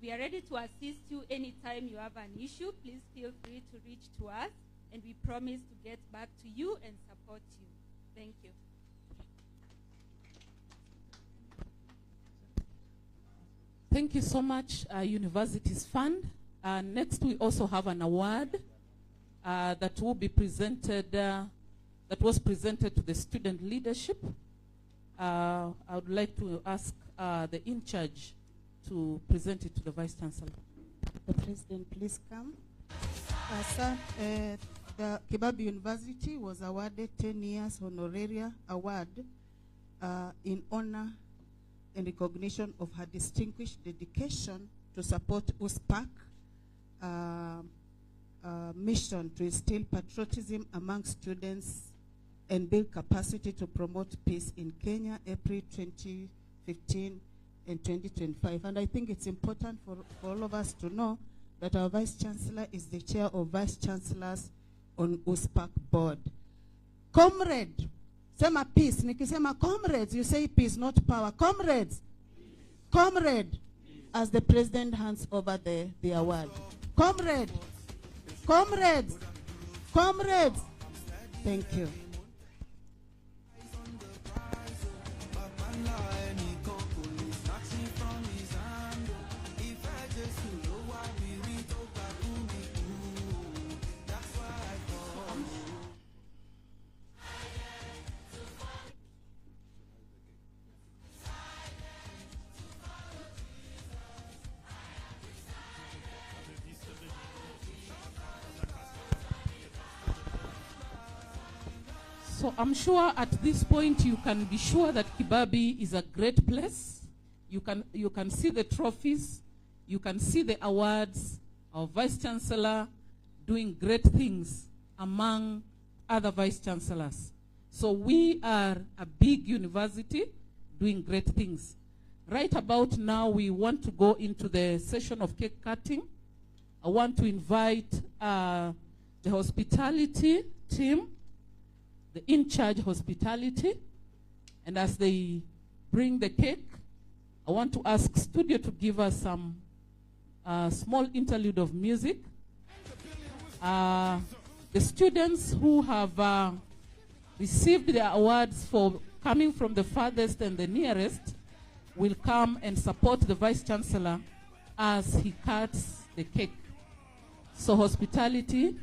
We are ready to assist you anytime you have an issue. Please feel free to reach to us, and we promise to get back to you and support you. Thank you. Thank you so much, Universities Fund. Next, we also have an award that will be presented, that was presented to the student leadership. I would like to ask the in-charge to present it to the Vice Chancellor. The President, please come. Sir, the Kibabii University was awarded 10 years honoraria award in honor and recognition of her distinguished dedication to support USPAC mission to instill patriotism among students and build capacity to promote peace in Kenya, April 2015 and 2025. And I think it's important for all of us to know that our Vice Chancellor is the chair of Vice Chancellors on USPAC board. Comrade, sema peace. Nikisema comrades, you say peace, not power. Comrades, comrade, as the president hands over the award. Comrade, comrades, comrades. Thank you. So I'm sure at this point you can be sure that Kibabii is a great place. You can see the trophies, you can see the awards, our Vice Chancellor doing great things among other Vice Chancellors. So we are a big university doing great things. Right about now, we want to go into the session of cake cutting. I want to invite the hospitality team, the in-charge hospitality, and as they bring the cake, I want to ask studio to give us some small interlude of music. The students who have received their awards for coming from the farthest and the nearest will come and support the Vice Chancellor as he cuts the cake. So hospitality,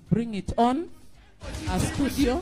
bring it on, studio.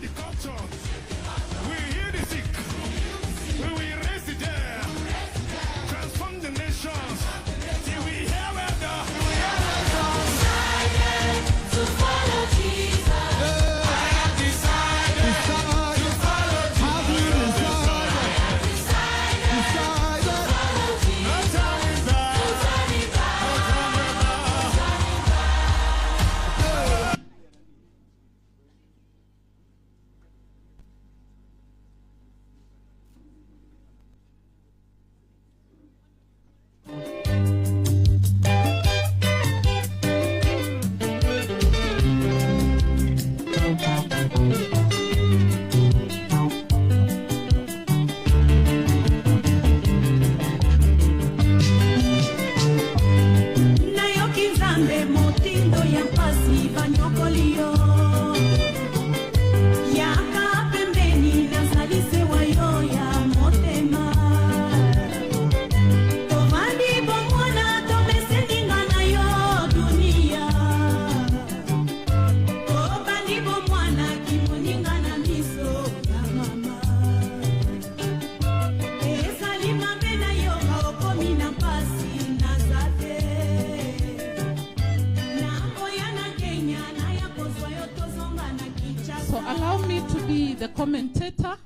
Commentator.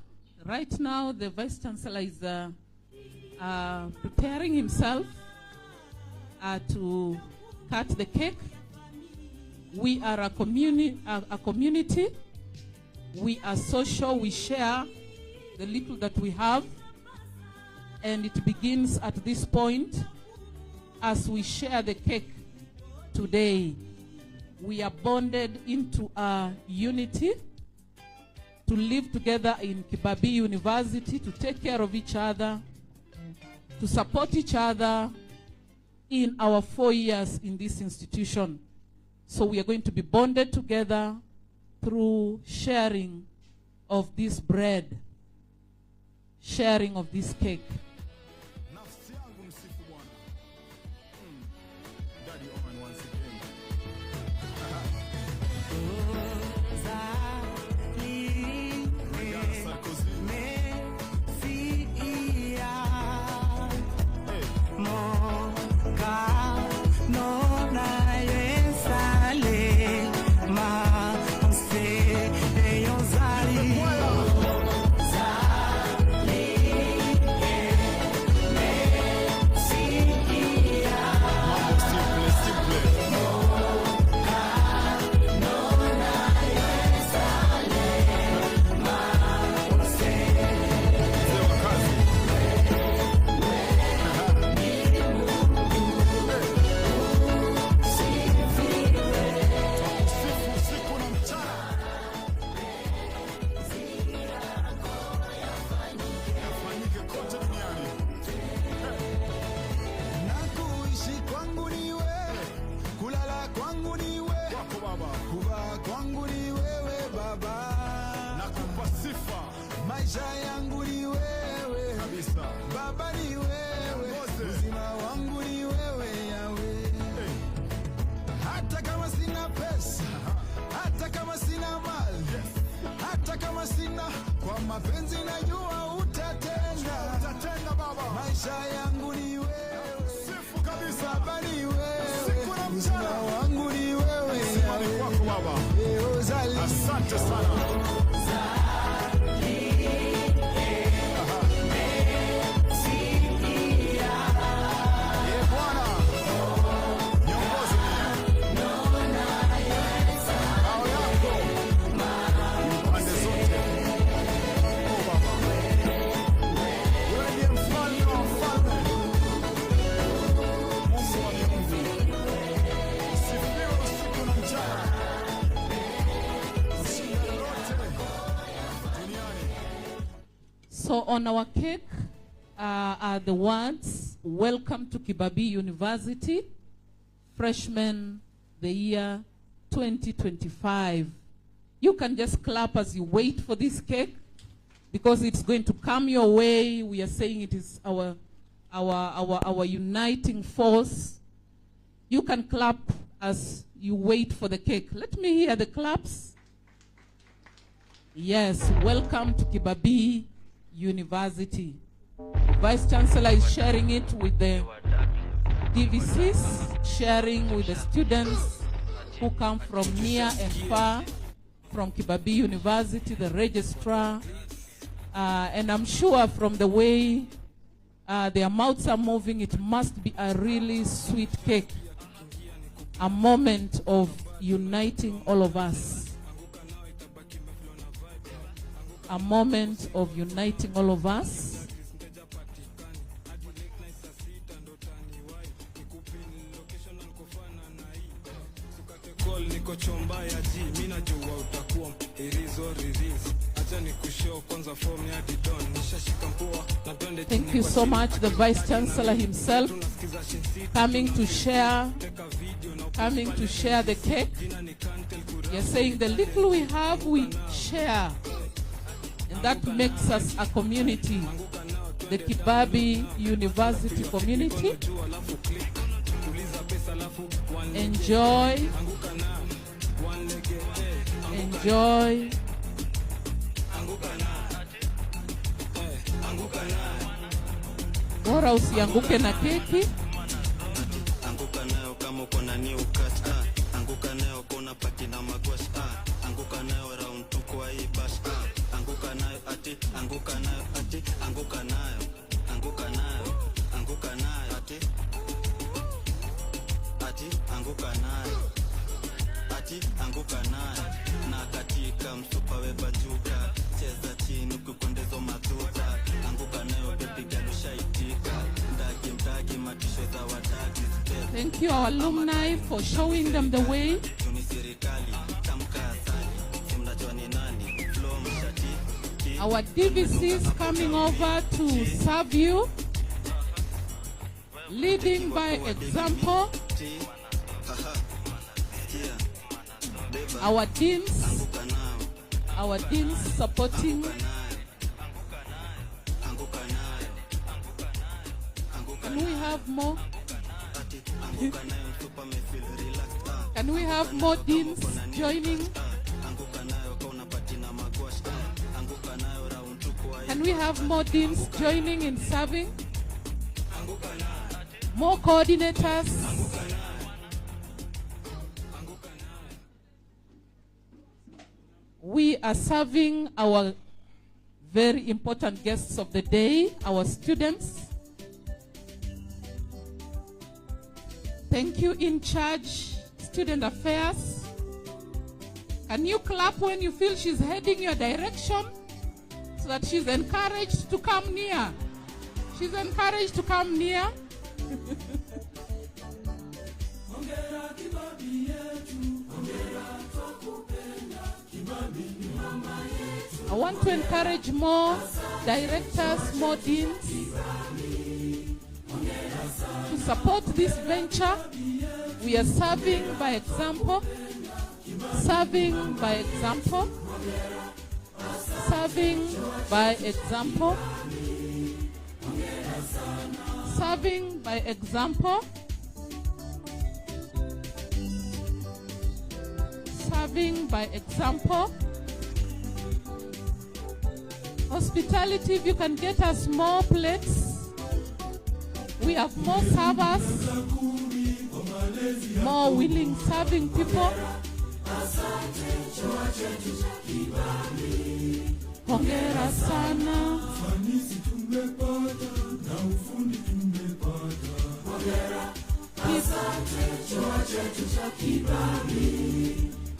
Right now, the Vice Chancellor is preparing himself to cut the cake. We are a community. We are social. We share the little that we have. And it begins at this point as we share the cake today. We are bonded into a unity to live together in Kibabii University, to take care of each other, to support each other in our 4 years in this institution. So we are going to be bonded together through sharing of this bread, sharing of this cake. maisha yangu ni wewe kabisa, Baba ni wewe, uzima wangu ni wewe Yawe. Hata kama sina pesa, hata kama sina mali, hata kama sina, kwa mapenzi najua utatenda. Utatenda Baba, maisha yangu ni wewe, sifu kabisa, Baba ni wewe, uzima wangu ni wewe Yawe. Asante sana. So on our cake are the words, "Welcome to Kibabii University, Freshman the year 2025. You can just clap as you wait for this cake because it's going to come your way. We are saying it is our uniting force. You can clap as you wait for the cake. Let me hear the claps. Yes, welcome to Kibabii University. Vice Chancellor is sharing it with the DVCs, sharing with the students who come from near and far from Kibabii University, the registrar, and I'm sure from the way their mouths are moving, it must be a really sweet cake, a moment of uniting all of us. A moment of uniting all of us. Thank you so much, the Vice Chancellor himself, coming to share the cake. You're saying the little we have, we share. And that makes us a community, the Kibabii University community. Enjoy. Enjoy. Bora usianguke na keki. Anguka nayo kama uko na new cut. Anguka nayo kuna pati na magwash. Anguka nayo round tu kwa hii bash. Anguka nayo ati, anguka nayo ati, anguka nayo. Anguka nayo, anguka nayo ati. Ati, anguka nayo. Ati, anguka nayo. Na katika msupa weba juka. Cheza chini kukondezo matuta. Anguka nayo baby girl ushaitika. Ndagi mdagi matisho za wadagi. Thank you, our alumni, for showing them the way. Our DVCs coming over to serve you, leading by example. Our deans supporting. Can we have more? Can we have more deans joining? Can we have more deans joining in serving? More coordinators? We are serving our very important guests of the day, our students. Thank you, in charge, student affairs. Can you clap when you feel she's heading your direction so that she's encouraged to come near? She's encouraged to come near. I want to encourage more directors, more deans to support this venture. We are serving by example, serving by example, serving by example, serving by example, serving by example. Hospitality, if you can get us more plates. We have more servers, more willing serving people. Hongera sana.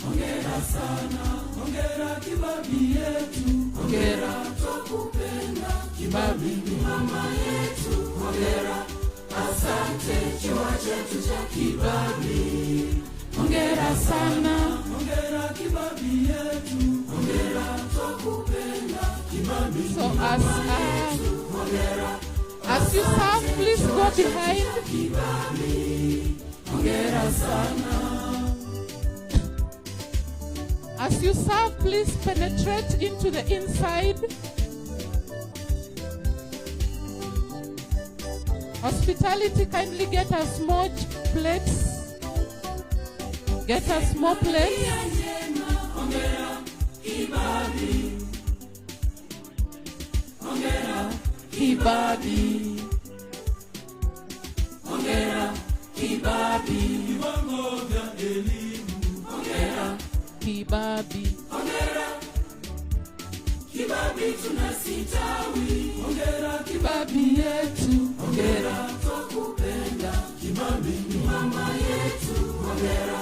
Hongera sana, hongera Kibabii yetu, hongera tukupenda, Kibabii ni mama yetu, hongera, asante chuo chetu cha Kibabii, hongera sana, hongera Kibabii yetu, hongera tukupenda, Kibabii So as you serve, please go behind. As you serve, please penetrate into the inside. Hospitality, kindly get us more plates. Get us more plates. Kibabii. Hongera Kibabii. Viwango vya elimu. Hongera Kibabii. Hongera Kibabii, tunasitawi. Hongera Kibabii yetu. Hongera twakupenda. Kibabii ni mama yetu. Hongera,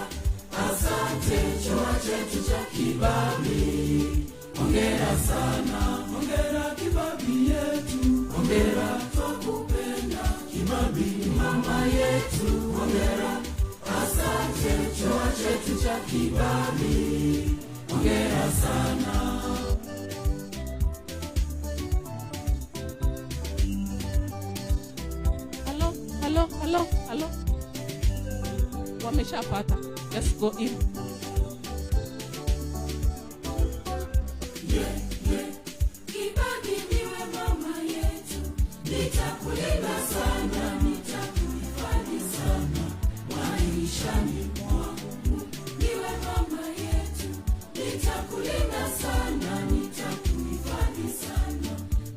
asante chua chetu cha Kibabii. Hongera sana. Hongera Kibabii yetu. Hongera twakupenda. Kibabii ni mama yetu. Hongera, asante chua chetu cha Kibabii. Hongera sana. Hello. Wameshapata. Let's go in. Kibabii niwe mama yetu, nitakulinda sana, nitakuhifadhi sana maishani mwangu. Niwe mama yetu, nitakulinda sana, nitakuhifadhi sana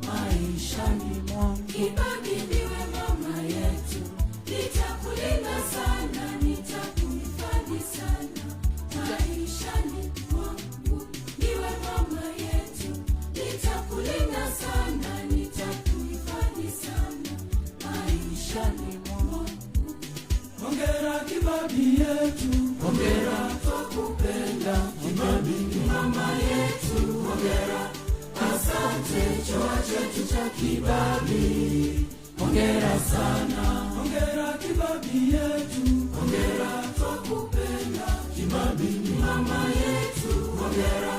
maishani mwangu. Kibabii niwe mama yetu, nitakulinda sana, nitakuhifadhi sana maishani mwangu. Niwe mama yetu, nitakulinda sana, nitakuhifadhi sana maishani mwangu. Hongera Kibabii yetu. Hongera twakupenda. Kibabii ni mama yetu. Hongera, asante chua chetu cha Kibabii. Hongera sana. Hongera Kibabii yetu. Hongera twakupenda. Kibabii ni mama yetu. Hongera,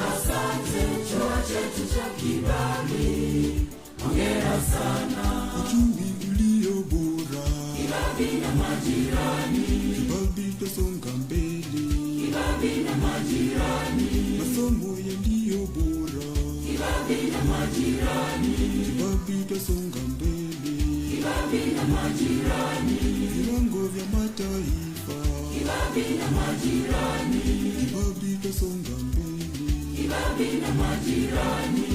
asante chua chetu cha Kibabii. Hongera sana. Uchumi ulio bora. Kibabii na majirani. Kibabii tasonga mbele. Kibabii na majirani. Masomo yaliyo bora. Kibabii na majirani. Kibabii tasonga mbele. Kibabii na majirani. Viwango vya mataifa. Kibabii na majirani. Kibabii tasonga mbele. Kibabii na majirani.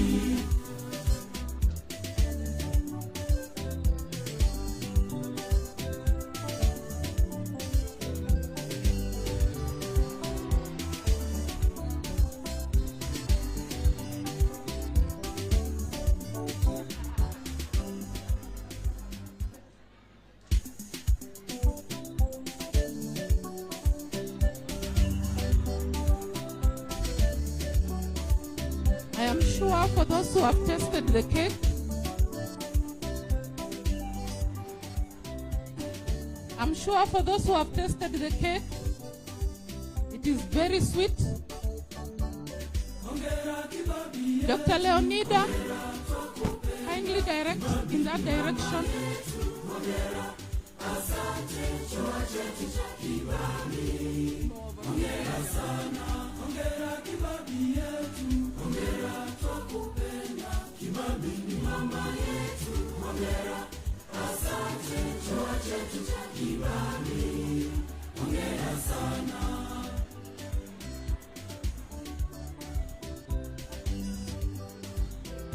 I am sure for those who have tasted the cake, it is very sweet. Dr. Leonida, kindly direct in that direction.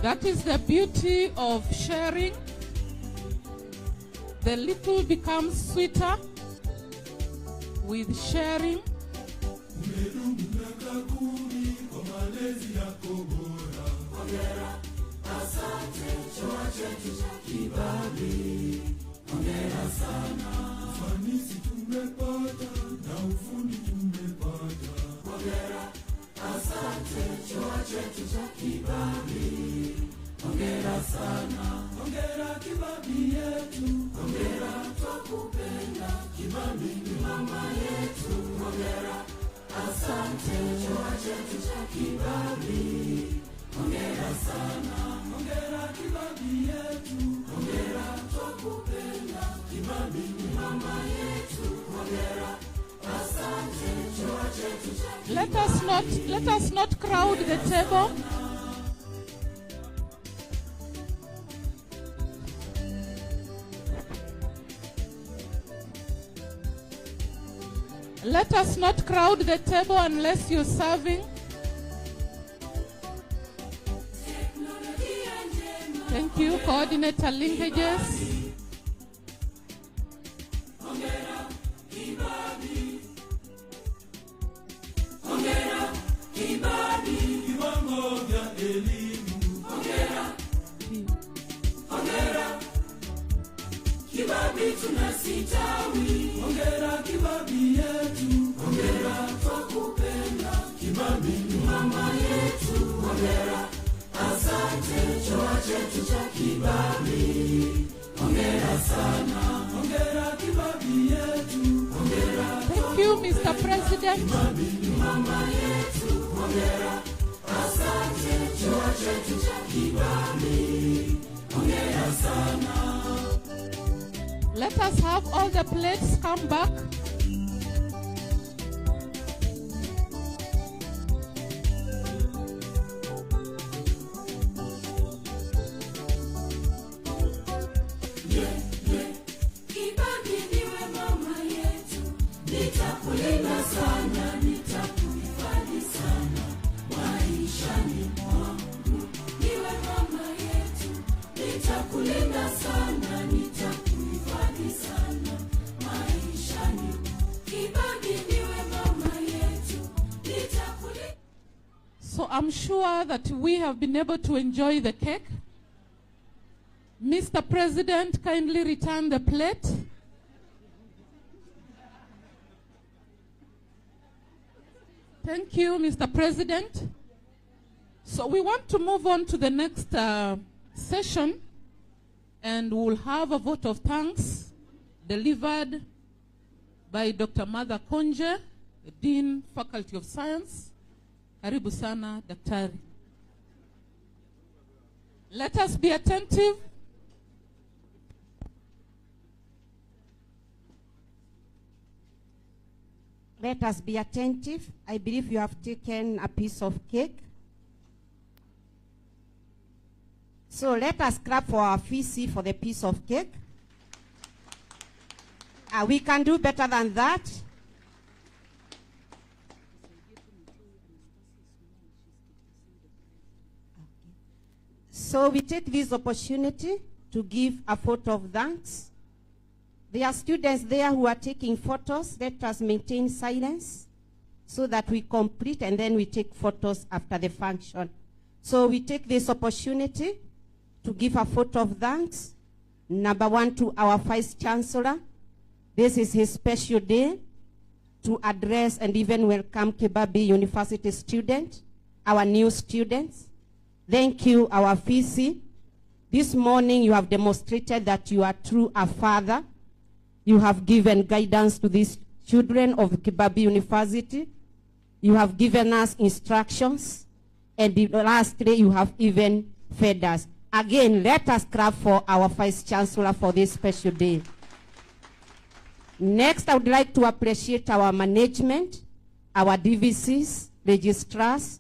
That is the beauty of sharing. The little becomes sweeter with sharing. Hongera sana. Hongera Kibabii yetu. Hongera twakupenda. Kibabii ni mama yetu. Hongera, asante chua chetu cha Kibabii. Hongera sana. Let us not crowd the table. Let us not crowd the table unless you're serving. Thank you, coordinator linkages. Kibabii, viwango vya elimu. Hongera, hongera, Kibabii tunasitawi. Hongera Kibabii yetu, hongera twakupenda. Kibabii ni mama yetu, hongera, asante chuo chetu cha Kibabii. Hongera sana, hongera Kibabii yetu, hongera. Thank you, Mr. President. Kibabii ni mama yetu. Hongera, asante chuo chetu cha Kibabii. Hongera sana. Let us have all the plates come back. Kibabii niwe mama yetu, nitakulinda sana, nitakuhifadhi sana maishani mwangu. Niwe mama yetu, nitakulinda sana, nitakuhifadhi sana maishani. Kibabii niwe mama yetu, nitakulinda. So I'm sure that we have been able to enjoy the cake. Mr. President, kindly return the plate. Thank you, Mr. President. So we want to move on to the next session, and we'll have a vote of thanks delivered by Dr. Martha Konje, the Dean, Faculty of Science. Karibu sana, Daktari. Let us be attentive. Let us be attentive. I believe you have taken a piece of cake. So let us clap for our VC for the piece of cake. We can do better than that. So we take this opportunity to give a photo of thanks. There are students there who are taking photos. Let us maintain silence so that we complete, and then we take photos after the function. So we take this opportunity to give a photo of thanks. Number one, to our Vice Chancellor. This is his special day to address and even welcome Kibabii University students, our new students. Thank you, our VC. This morning you have demonstrated that you are true a father. You have given guidance to these children of Kibabii University. You have given us instructions. And lastly, you have even fed us. Again, let us clap for our Vice Chancellor for this special day. Next, I would like to appreciate our management, our DVCs, registrars,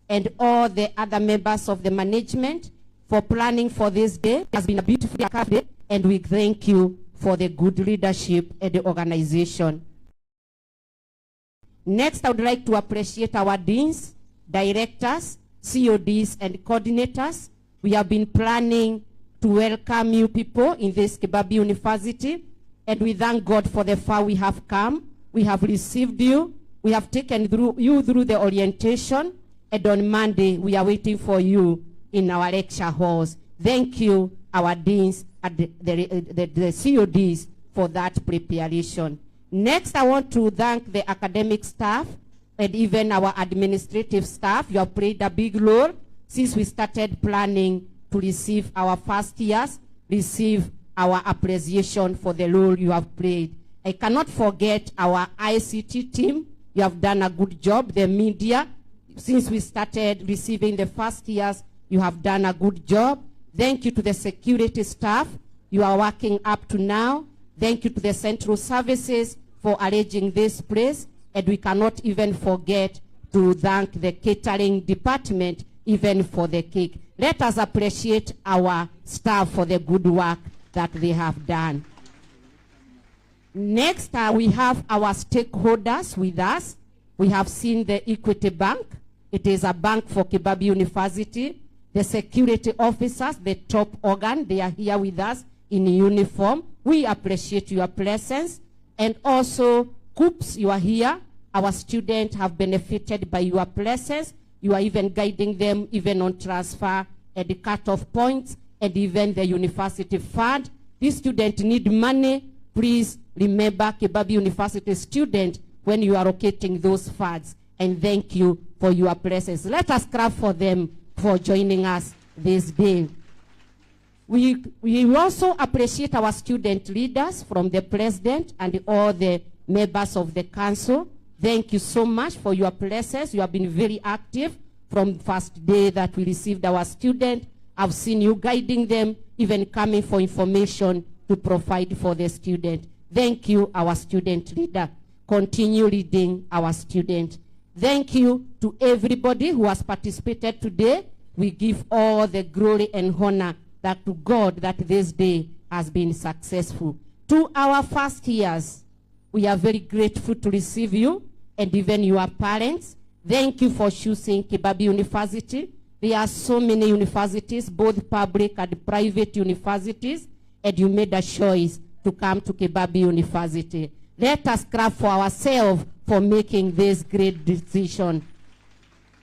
and all the other members of the management for planning for this day. It has been a beautiful day, and we thank you for the good leadership and the organization. Next, I would like to appreciate our deans, directors, CODs, and coordinators. We have been planning to welcome you people in this Kibabii University, and we thank God for the far we have come. We have received you. We have taken you through the orientation, and on Monday, we are waiting for you in our lecture halls. Thank you, our deans and the CODs for that preparation. Next, I want to thank the academic staff and even our administrative staff. You have played a big role since we started planning to receive our first years, receive our appreciation for the role you have played. I cannot forget our ICT team. You have done a good job. The media, since we started receiving the first years, you have done a good job. Thank you to the security staff. You are working up to now. Thank you to the central services for arranging this place. And we cannot even forget to to thank the catering department even for the cake. Let us appreciate our staff for the good work that they have done. Next, we have our stakeholders with us. We have seen the Equity Bank. It is a bank for Kibabii University. The security officers, the top organ, they are here with us in uniform. We appreciate your presence. And also, COOPS, you are here. Our students have benefited by your presence. You are even guiding them even on transfer and the cut-off points and even the university fund. These students need money. Please remember Kibabii University students when you are allocating those funds. And thank you for your presence. Let us clap for them for joining us this day. We also appreciate our student leaders from the president and all the members of the council. Thank you so much for your presence. You have been very active from the first day that we received our student. I've seen you guiding them, even coming for information to provide for the student. Thank you, our student leader. Continue leading our student. Thank you to everybody who has participated today. We give all the glory and honor that to God that this day has been successful. To our first years, we are very grateful to receive you and even your parents. Thank you for choosing Kibabii University. There are so many universities, both public and private universities, and you made a choice to come to Kibabii University. Let us clap for ourselves for making this great decision.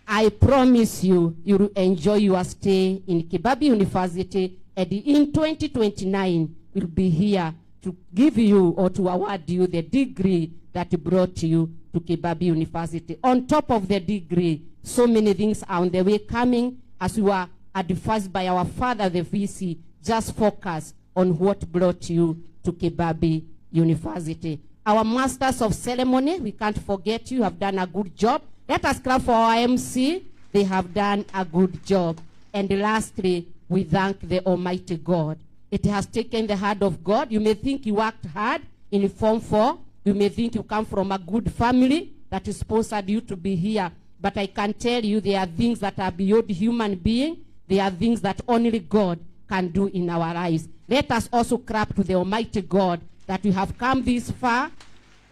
I promise you, you will enjoy your stay in Kibabii University, and in 2029, we'll be here to give you or to award you the degree that brought you to Kibabii University. On top of the degree, so many things are on the way coming. As we were advised by our father, the VC, just focus on what brought you to Kibabii University. Our Masters of Ceremony, we can't forget you, have done a good job. Let us clap for our MC. They have done a good job. And lastly, we thank the Almighty God. It has taken the hand of God. You may think you worked hard in Form 4. You may think you come from a good family that sponsored you to be here. But I can tell you there are things that are beyond human being. There are things that only God can do in our lives. Let us also clap to the Almighty God that we have come this far.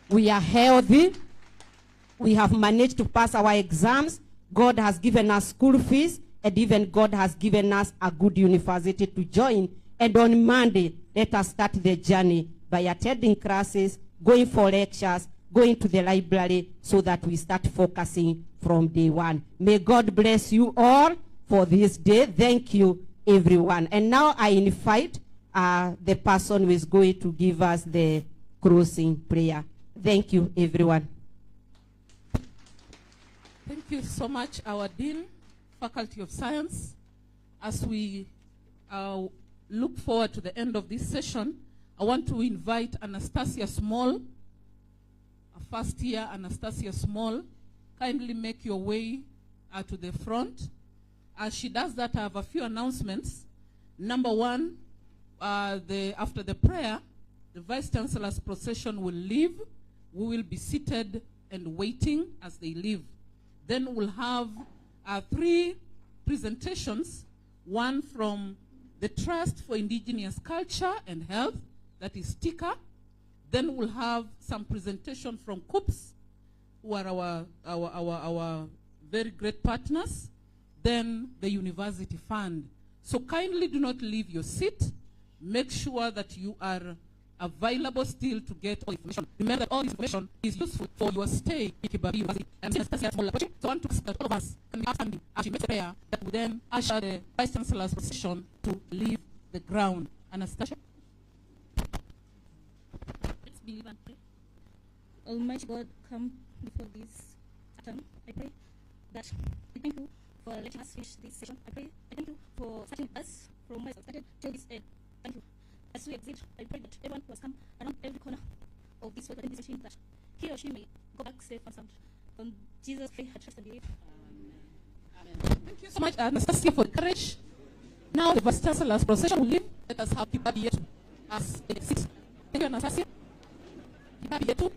We are healthy. We have managed to pass our exams. God has given us school fees, and even God has given us a good university to join. And on Monday, let us start the journey by attending classes, going for lectures, going to the library, so that we start focusing from day one. May God bless you all for this day. Thank you, everyone. And now I invite the person who is going to give us the closing prayer. Thank you, everyone. Thank you so much, our Dean, Faculty of Science. As we look forward to the end of this session, I want to invite Anastasia Small, a first year Anastasia Small. Kindly make your way to the front. As she does that, I have a few announcements. Number one, after the prayer, the Vice Chancellor's procession will leave. We will be seated and waiting as they leave. Then we'll have 3 presentations, one from the Trust for Indigenous Culture and Health, that is TICA. Then we'll have some presentation from COOPS, who are our very great partners. Then the University Fund. So kindly do not leave your seat. Make sure that you are available still to get all information. Remember that all this information is useful for your stay in Kibabii University. And since that's small approach, so I want to ask that all of us can be asking as we make prayer that will then usher the Vice Chancellor's position to leave the ground. Anastasia? Let's believe and pray. Almighty God, come before this time. I pray that I thank you for letting us finish this session. I pray, I thank you for starting us from where I started till this end. Thank you. As we exit, I pray that everyone who has come around every corner of this world, this machine, that he or she may go back safe and sound. On Jesus' faith, I trust and believe. Amen. Thank you so much, Anastasia, for the courage. Now the Vice Chancellor's procession will leave. Let us have Kibabii Yetu as a 6. Thank you, Anastasia. Kibabii Yetu.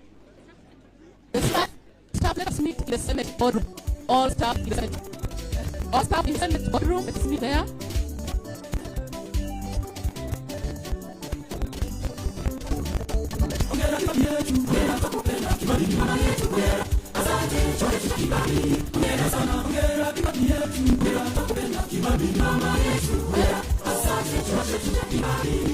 The staff, let us meet in the Senate boardroom. all staff in the boardroom. Let's be there. Kibabii,